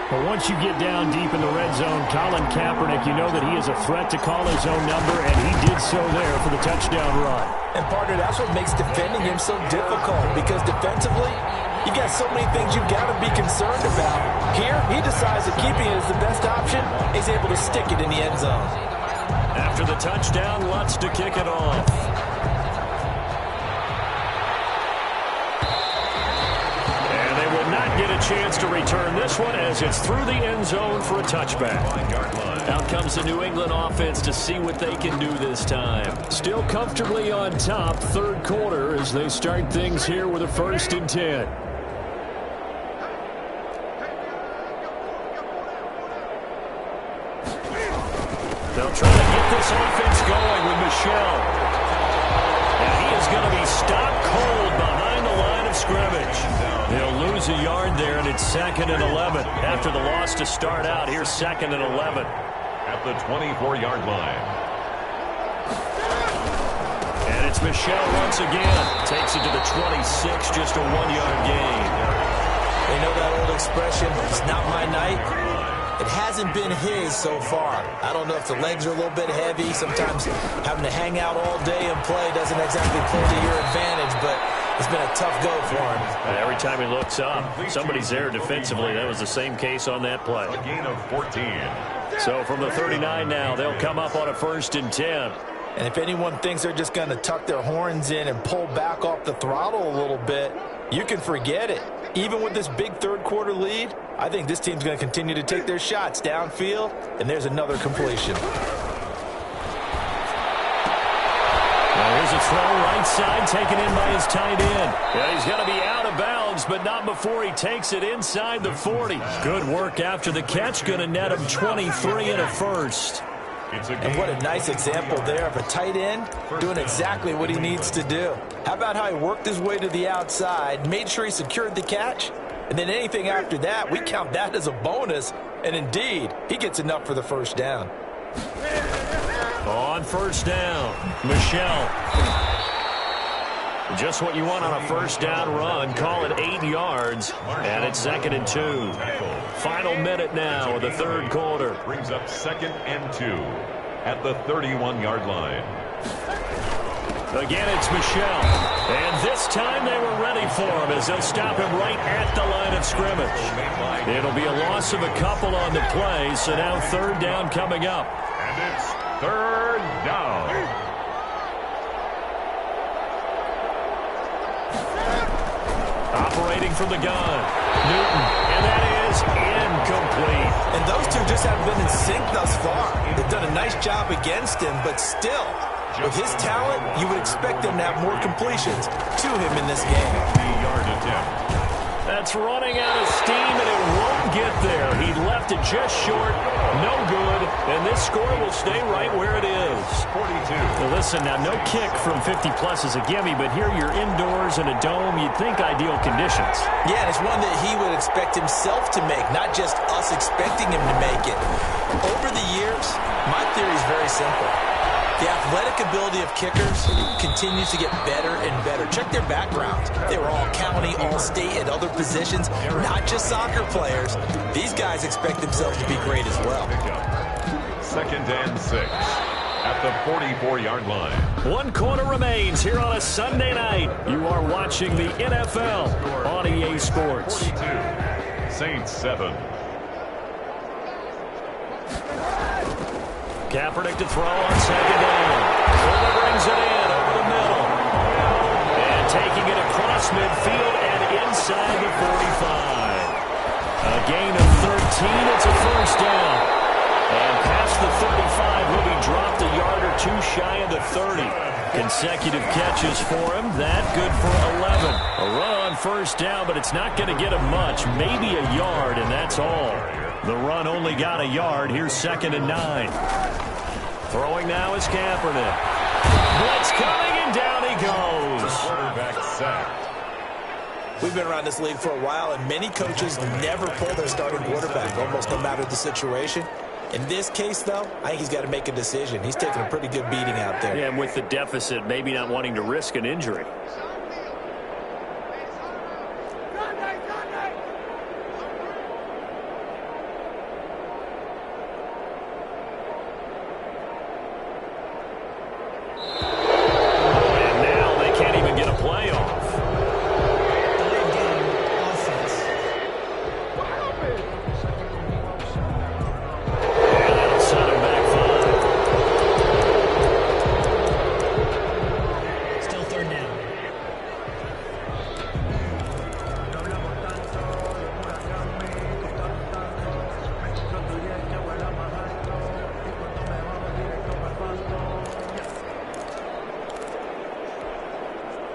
Well, once you get down deep in the red zone, Colin Kaepernick, you know that he is a threat to call his own number, and he did so there for the touchdown run. And partner, that's what makes defending him so difficult, because defensively, you got so many things you've got to be concerned about. Here, he decides that keeping it is the best option. He's able to stick it in the end zone. After the touchdown, Lutz to kick it off. Not get a chance to return this one as it's through the end zone for a touchback. Out comes the New England offense to see what they can do this time. Still comfortably on top, third quarter, as they start things here with a 1st and 10. They'll try to get this offense going with Michel. And he is going to be stopped cold behind the line of scrimmage. They'll lose a yard there, and it's 2nd and 11. After the loss to start out, here's 2nd and 11. At the 24-yard line. And it's Michel once again. Takes it to the 26, just a 1-yard gain. They know that old expression, it's not my night. It hasn't been his so far. I don't know if the legs are a little bit heavy. Sometimes having to hang out all day and play doesn't exactly play to your advantage, but it's been a tough go for him. And every time he looks up, somebody's there defensively. That was the same case on that play. A gain of 14. So from the 39 now, they'll come up on a 1st and 10. And if anyone thinks they're just going to tuck their horns in and pull back off the throttle a little bit, you can forget it. Even with this big third quarter lead, I think this team's going to continue to take their shots downfield, and there's another completion. Here's a throw right side taken in by his tight end. Yeah, he's going to be out of bounds, but not before he takes it inside the 40. Good work after the catch. Going to net him 23 and a first. And what a nice example there of a tight end doing exactly what he needs to do. How about how he worked his way to the outside, made sure he secured the catch, and then anything after that, we count that as a bonus. And indeed, he gets enough for the first down. On first down, Michel. Just what you want on a first down run. Call it 8 yards, and it's 2nd and 2. Final minute now of the third quarter. Brings up 2nd and 2 at the 31-yard line. Again, it's Michel. And this time they were ready for him as they'll stop him right at the line of scrimmage. It'll be a loss of a couple on the play, so now third down coming up. And it's third down. Operating from the gun, Newton, and that is incomplete. And those two just haven't been in sync thus far. They've done a nice job against him, but still, with his talent, you would expect them to have more completions to him in this game. Yard attempt. That's running out of steam, and it won't get there. He left it just short, no good, and this score will stay right where it is. 42. Now listen, now no kick from 50-plus is a gimme, but here you're indoors in a dome. You'd think ideal conditions. Yeah, and it's one that he would expect himself to make, not just us expecting him to make it. Over the years, my theory is very simple. The athletic ability of kickers continues to get better and better. Check their backgrounds. They were all county, all state, at other positions, not just soccer players. These guys expect themselves to be great as well. 2nd and 6 at the 44-yard line. 1 quarter remains here on a Sunday night. You are watching the NFL on EA Sports. 42. Saints 7. Kaepernick to throw on 2nd down. Fuller brings it in over the middle. And taking it across midfield and inside the 45. A gain of 13. It's a first down. And past the 35, will be dropped a yard or two shy of the 30. Consecutive catches for him. That good for 11. A run on first down, but it's not going to get him much. Maybe a yard, and that's all. The run only got a yard. Here's 2nd and 9. Throwing now is Kaepernick. Blitz coming, and down he goes. Quarterback sacked. We've been around this league for a while, and many coaches never pull their starting quarterback, almost no matter the situation. In this case, though, I think he's got to make a decision. He's taking a pretty good beating out there. Yeah, and with the deficit, maybe not wanting to risk an injury.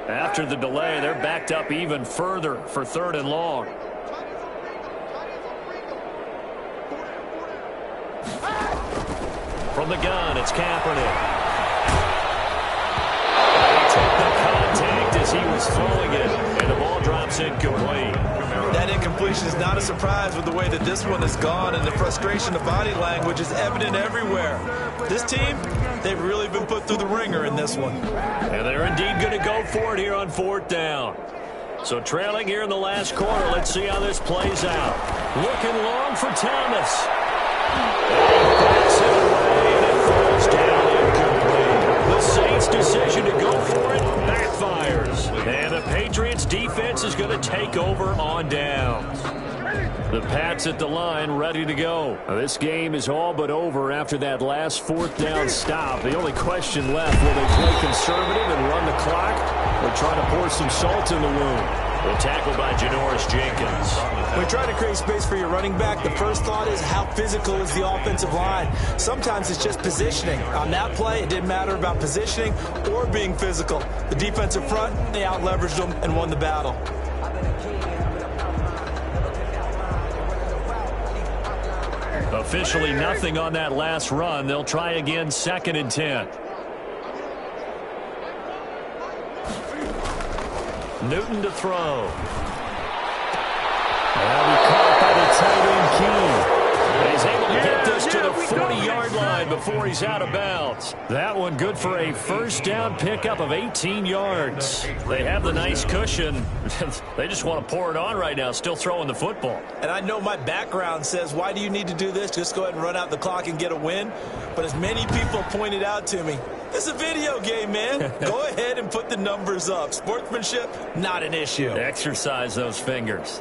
After the delay, they're backed up even further for 3rd and long. From the gun, it's Kaepernick. He took the contact as he was throwing it, and the ball drops incomplete. That incompletion is not a surprise with the way that this one has gone, and the frustration of body language is evident everywhere. This team, they've really been put through the ringer in this one. And they're indeed going to go for it here on 4th down. So trailing here in the last quarter, let's see how this plays out. Looking long for Thomas. And backs it away, and it falls down incomplete. The Saints' decision to go for it backfires. And the Patriots' defense is going to take over on downs. The Pats at the line, ready to go. Now, this game is all but over after that last 4th down stop. The only question left, will they play conservative and run the clock, or try to pour some salt in the wound? The tackle by Janoris Jenkins. When you try to create space for your running back, the first thought is how physical is the offensive line. Sometimes it's just positioning. On that play, it didn't matter about positioning or being physical. The defensive front, they out-leveraged them and won the battle. Officially nothing on that last run. They'll try again, 2nd and 10. Newton to throw. That'll be caught by the tight end Key. He's able to get this to the 40-yard line before he's out of bounds. That one good for a first down pickup of 18 yards. They have the nice cushion. They just want to pour it on right now, still throwing the football. And I know my background says, why do you need to do this? Just go ahead and run out the clock and get a win. But as many people pointed out to me, it's a video game, man. Go ahead and put the numbers up. Sportsmanship, not an issue. Exercise those fingers.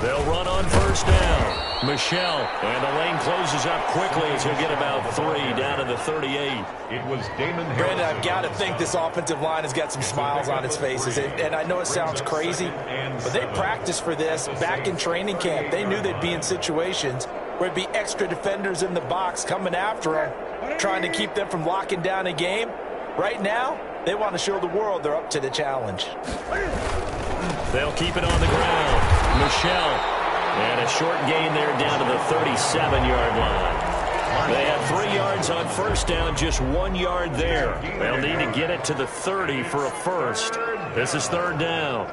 They'll run on first down. Michelle, and the lane closes up quickly as he'll get about 3 down to the 38. It was Damon Harris. Brandon, I've got to think this offensive line has got some smiles on its faces. And I know it sounds crazy, but they practiced for this back in training camp. They knew they'd be in situations where it'd be extra defenders in the box coming after them, trying to keep them from locking down a game. Right now, they want to show the world they're up to the challenge. They'll keep it on the ground. Michelle. And a short gain there down to the 37-yard line. They had 3 yards on first down, just 1 yard there. They'll need to get it to the 30 for a first. This is third down.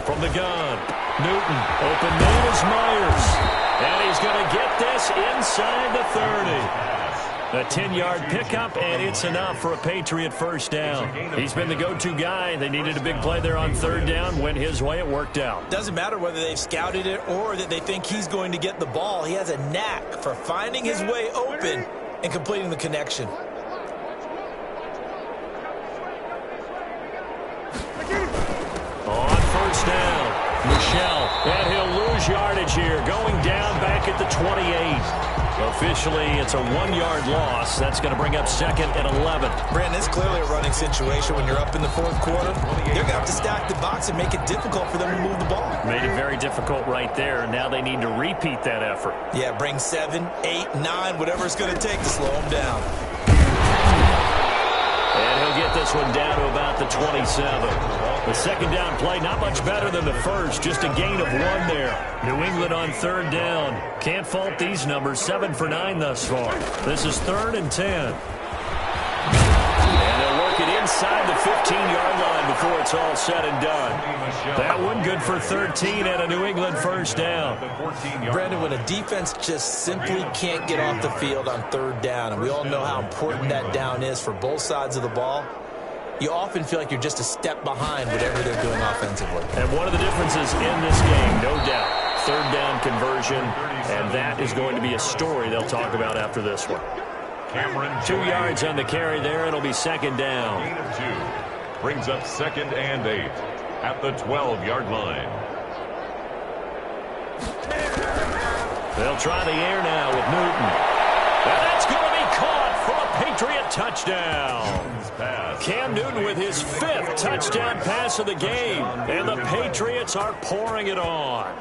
From the gun, Newton. Open man is Myers. And he's going to get this inside the 30. A 10-yard pickup, and it's enough for a Patriot first down. He's been the go-to guy. They needed a big play there on third down. Went his way. It worked out. Doesn't matter whether they've scouted it or that they think he's going to get the ball. He has a knack for finding his way open and completing the connection. On first down, Michelle. And he'll lose yardage here. Going down back at the 28. Officially, it's a 1-yard loss. That's going to bring up second and 11. Brandon, it's clearly a running situation when you're up in the fourth quarter. They're going to have to stack the box and make it difficult for them to move the ball. Made it very difficult right there, and now they need to repeat that effort. Yeah, bring 7, 8, 9, whatever it's going to take to slow them down. And he'll get this one down to about the 27. The second down play, not much better than the first, just a gain of 1 there. New England on third down. Can't fault these numbers, 7 for 9 thus far. This is 3rd and 10. And they'll work it inside the 15-yard line before it's all said and done. That one good for 13 and a New England first down. Brandon, when a defense just simply can't get off the field on third down, and we all know how important that down is for both sides of the ball, you often feel like you're just a step behind whatever they're doing offensively. And one of the differences in this game, no doubt, third down conversion, and that is going to be a story they'll talk about after this one. 2 yards on the carry there. It'll be second down. Gain of 2. Brings up 2nd and 8 at the 12-yard line. They'll try the air now with Newton. And that's going to be caught for a Patriot touchdown. Cam Newton with his 5th touchdown pass of the game. And the Patriots are pouring it on.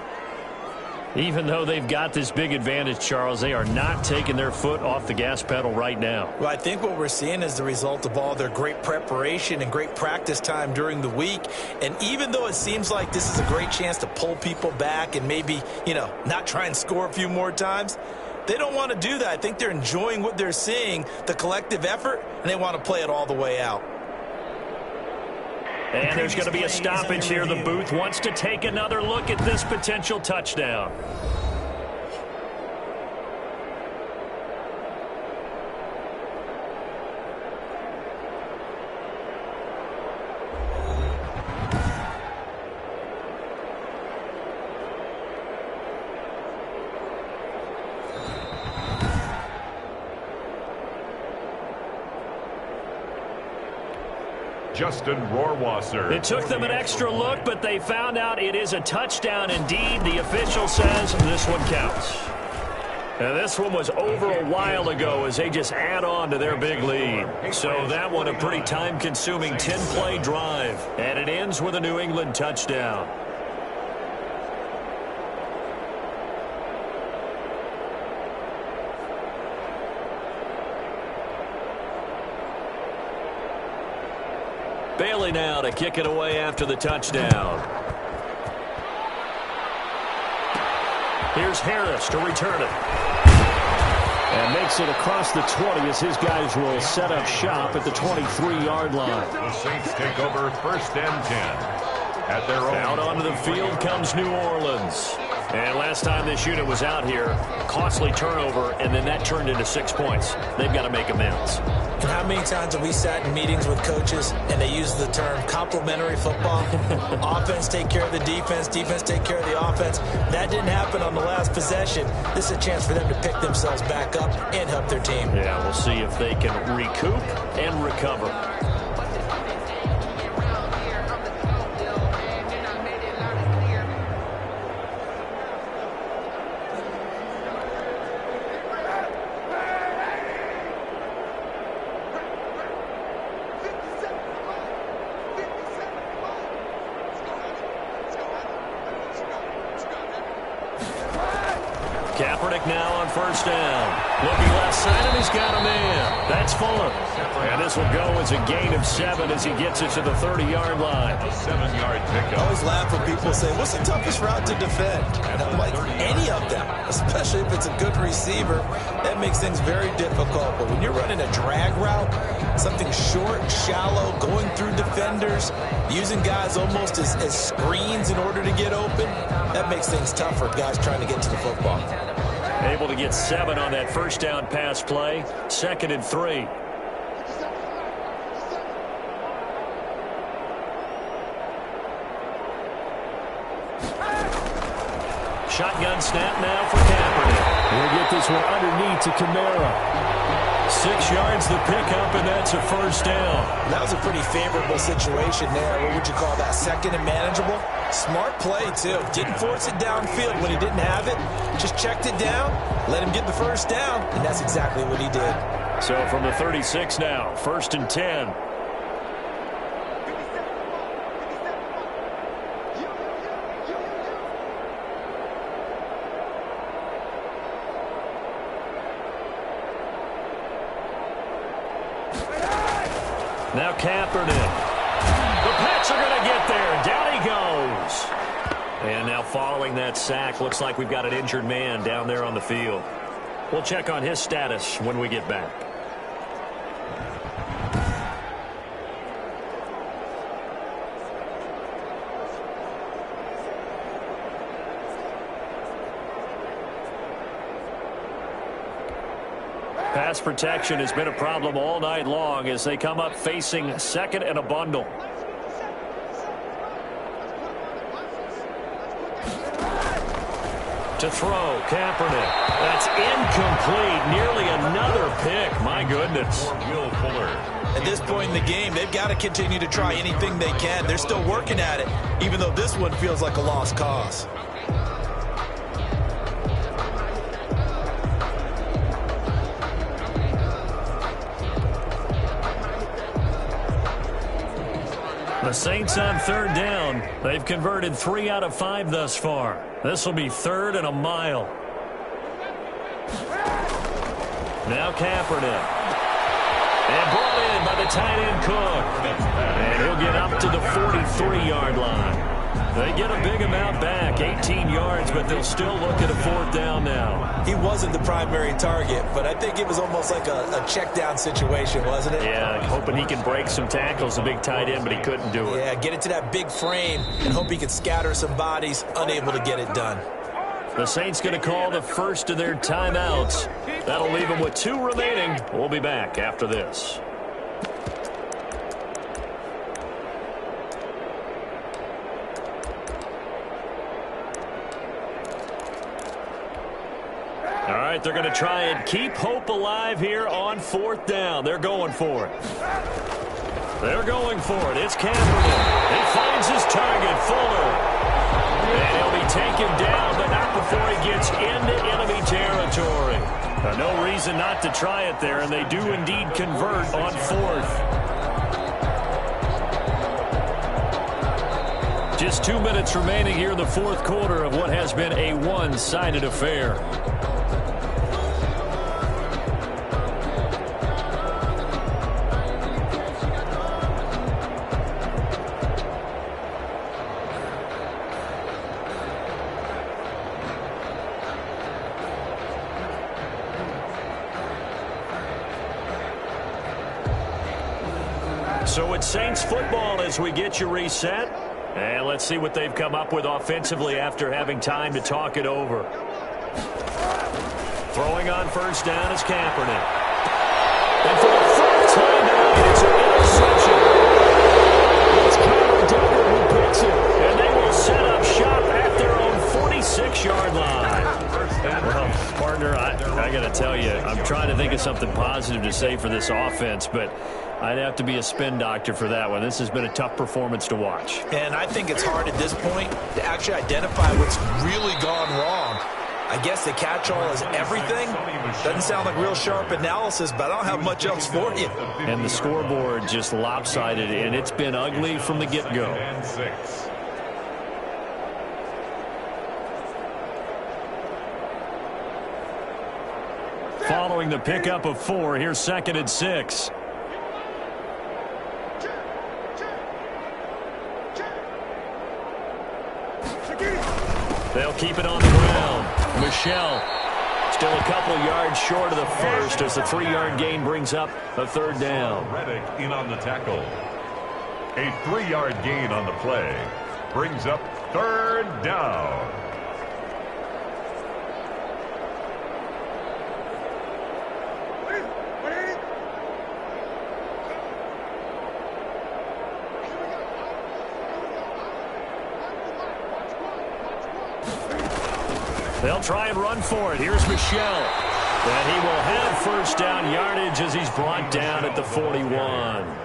Even though they've got this big advantage, Charles, they are not taking their foot off the gas pedal right now. Well, I think what we're seeing is the result of all their great preparation and great practice time during the week. And even though it seems like this is a great chance to pull people back and maybe, not try and score a few more times, they don't want to do that. I think they're enjoying what they're seeing, the collective effort, and they want to play it all the way out. And there's going to be a stoppage here. The booth wants to take another look at this potential touchdown. Justin Rohrwasser. It took them an extra look, but they found out it is a touchdown indeed. The official says this one counts. And this one was over a while ago as they just add on to their big lead. So that one a pretty time-consuming 10-play drive. And it ends with a New England touchdown. Bailey now to kick it away after the touchdown. Here's Harris to return it. And makes it across the 20 as his guys will set up shop at the 23-yard line. The Saints take over 1st and 10 at their own. Out onto the field comes New Orleans. And last time this unit was out here, costly turnover, and then that turned into 6 points. They've got to make amends. And how many times have we sat in meetings with coaches and they use the term complementary football? Offense take care of the defense, defense take care of the offense. That didn't happen on the last possession. This is a chance for them to pick themselves back up and help their team. Yeah, we'll see if they can recoup and recover. Kaepernick now on 1st down. Looking left side, and he's got a man. That's Fuller. And this will go as a gain of 7 as he gets it to the 30-yard line. 7-yard pickup. I always laugh when people say, what's the toughest route to defend? And I'm like, any of them, especially if it's a good receiver. That makes things very difficult. But when you're running a drag route, something short, shallow, going through defenders, using guys almost as screens in order to get open, that makes things tough for guys trying to get to the football. Able to get 7 on that 1st down pass play. 2nd and 3. Shotgun snap now for Kaepernick. We'll get this one underneath to Kamara. 6 yards the pickup, and that's a 1st down. That was a pretty favorable situation there. What would you call that? 2nd and manageable? Smart play, too. Didn't force it downfield when he didn't have it. Just checked it down, let him get the 1st down, and that's exactly what he did. So from the 36 now, 1st and 10. Now Kaepernick. The Pats are going to get there. Down he goes. And now following that sack, looks like we've got an injured man down there on the field. We'll check on his status when we get back. Pass protection has been a problem all night long as they come up facing 2nd and a bundle. To throw, Kaepernick. That's incomplete. Nearly another pick. My goodness. Will Fuller. At this point in the game, they've got to continue to try anything they can. They're still working at it, even though this one feels like a lost cause. The Saints on 3rd down. They've converted 3 out of 5 thus far. This will be 3rd and a mile. Now Kaepernick. And brought in by the tight end Cook. And he'll get up to the 43-yard line. They get a big amount back, 18 yards, but they'll still look at a 4th down now. He wasn't the primary target, but I think it was almost like a check down situation, wasn't it? Yeah, hoping he can break some tackles, a big tight end, but he couldn't do it. Yeah, get it to that big frame and hope he could scatter some bodies, unable to get it done. The Saints going to call the first of their timeouts. That'll leave them with 2 remaining. We'll be back after this. All right, they're going to try and keep hope alive here on 4th down. They're going for it. They're going for it. It's Kaepernick. He finds his target, Fuller. And he'll be taken down, but not before he gets into enemy territory. No reason not to try it there, and they do indeed convert on 4th. Just 2 minutes remaining here in the 4th quarter of what has been a one-sided affair. So it's Saints football as we get you reset. And let's see what they've come up with offensively after having time to talk it over. Throwing on first down is Kaepernick. And for the first time tonight, it's an interception. It's Connor Duggar who picks it. And they will set up shop at their own 46-yard line. Well, partner, I got to tell you, I'm trying to think of something positive to say for this offense, but I'd have to be a spin doctor for that one. This has been a tough performance to watch. And I think it's hard at this point to actually identify what's really gone wrong. I guess the catch-all is everything. Doesn't sound like real sharp analysis, but I don't have much else for you. And the scoreboard just lopsided, and it's been ugly from the get-go. Following the pickup of 4, here's 2nd and 6. They'll keep it on the ground. Michel still a couple yards short of the first as the 3-yard gain brings up a 3rd down. Reddick in on the tackle. A 3-yard gain on the play brings up 3rd down. They'll try and run for it. Here's Michel. And he will have first down yardage as he's brought down at the 41.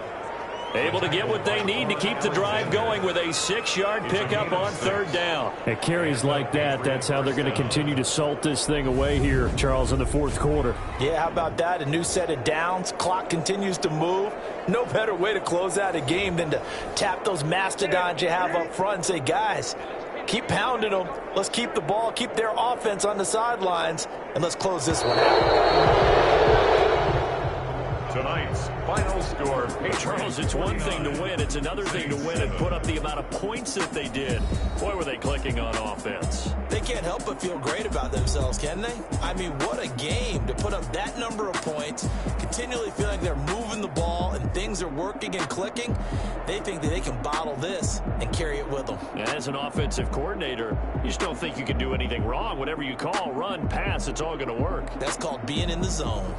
Able to get what they need to keep the drive going with a 6-yard pickup on 3rd down. At carries like that, that's how they're going to continue to salt this thing away here, Charles, in the 4th quarter. Yeah, how about that? A new set of downs. Clock continues to move. No better way to close out a game than to tap those mastodons you have up front and say, guys, keep pounding them. Let's keep the ball, keep their offense on the sidelines, and let's close this one out. Tonight's final score. Charles, it's one thing to win. It's another thing to win and put up the amount of points that they did. Boy, were they clicking on offense. They can't help but feel great about themselves, can they? I mean, what a game to put up that number of points, continually feel like they're moving the ball and things are working and clicking. They think that they can bottle this and carry it with them. As an offensive coordinator, you just don't think you can do anything wrong. Whatever you call, run, pass, it's all going to work. That's called being in the zone.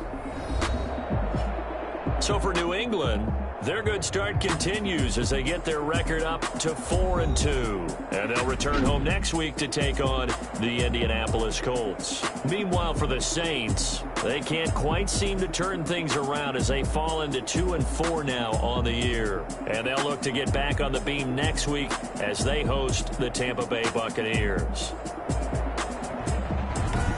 So for New England, their good start continues as they get their record up to 4-2. And they'll return home next week to take on the Indianapolis Colts. Meanwhile, for the Saints, they can't quite seem to turn things around as they fall into 2-4 now on the year. And they'll look to get back on the beam next week as they host the Tampa Bay Buccaneers.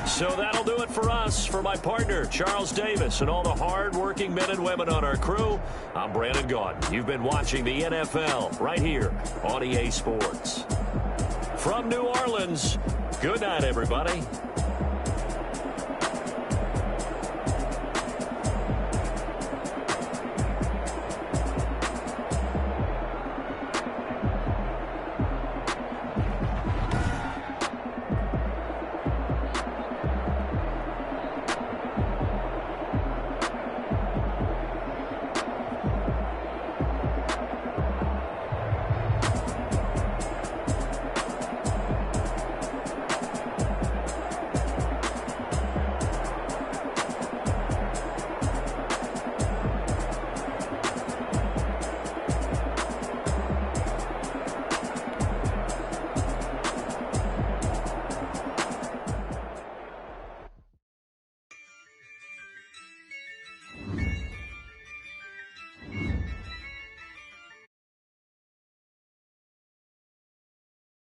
So that'll do it for us. For my partner, Charles Davis, and all the hard-working men and women on our crew, I'm Brandon Gaudin. You've been watching the NFL right here on EA Sports. From New Orleans, good night, everybody.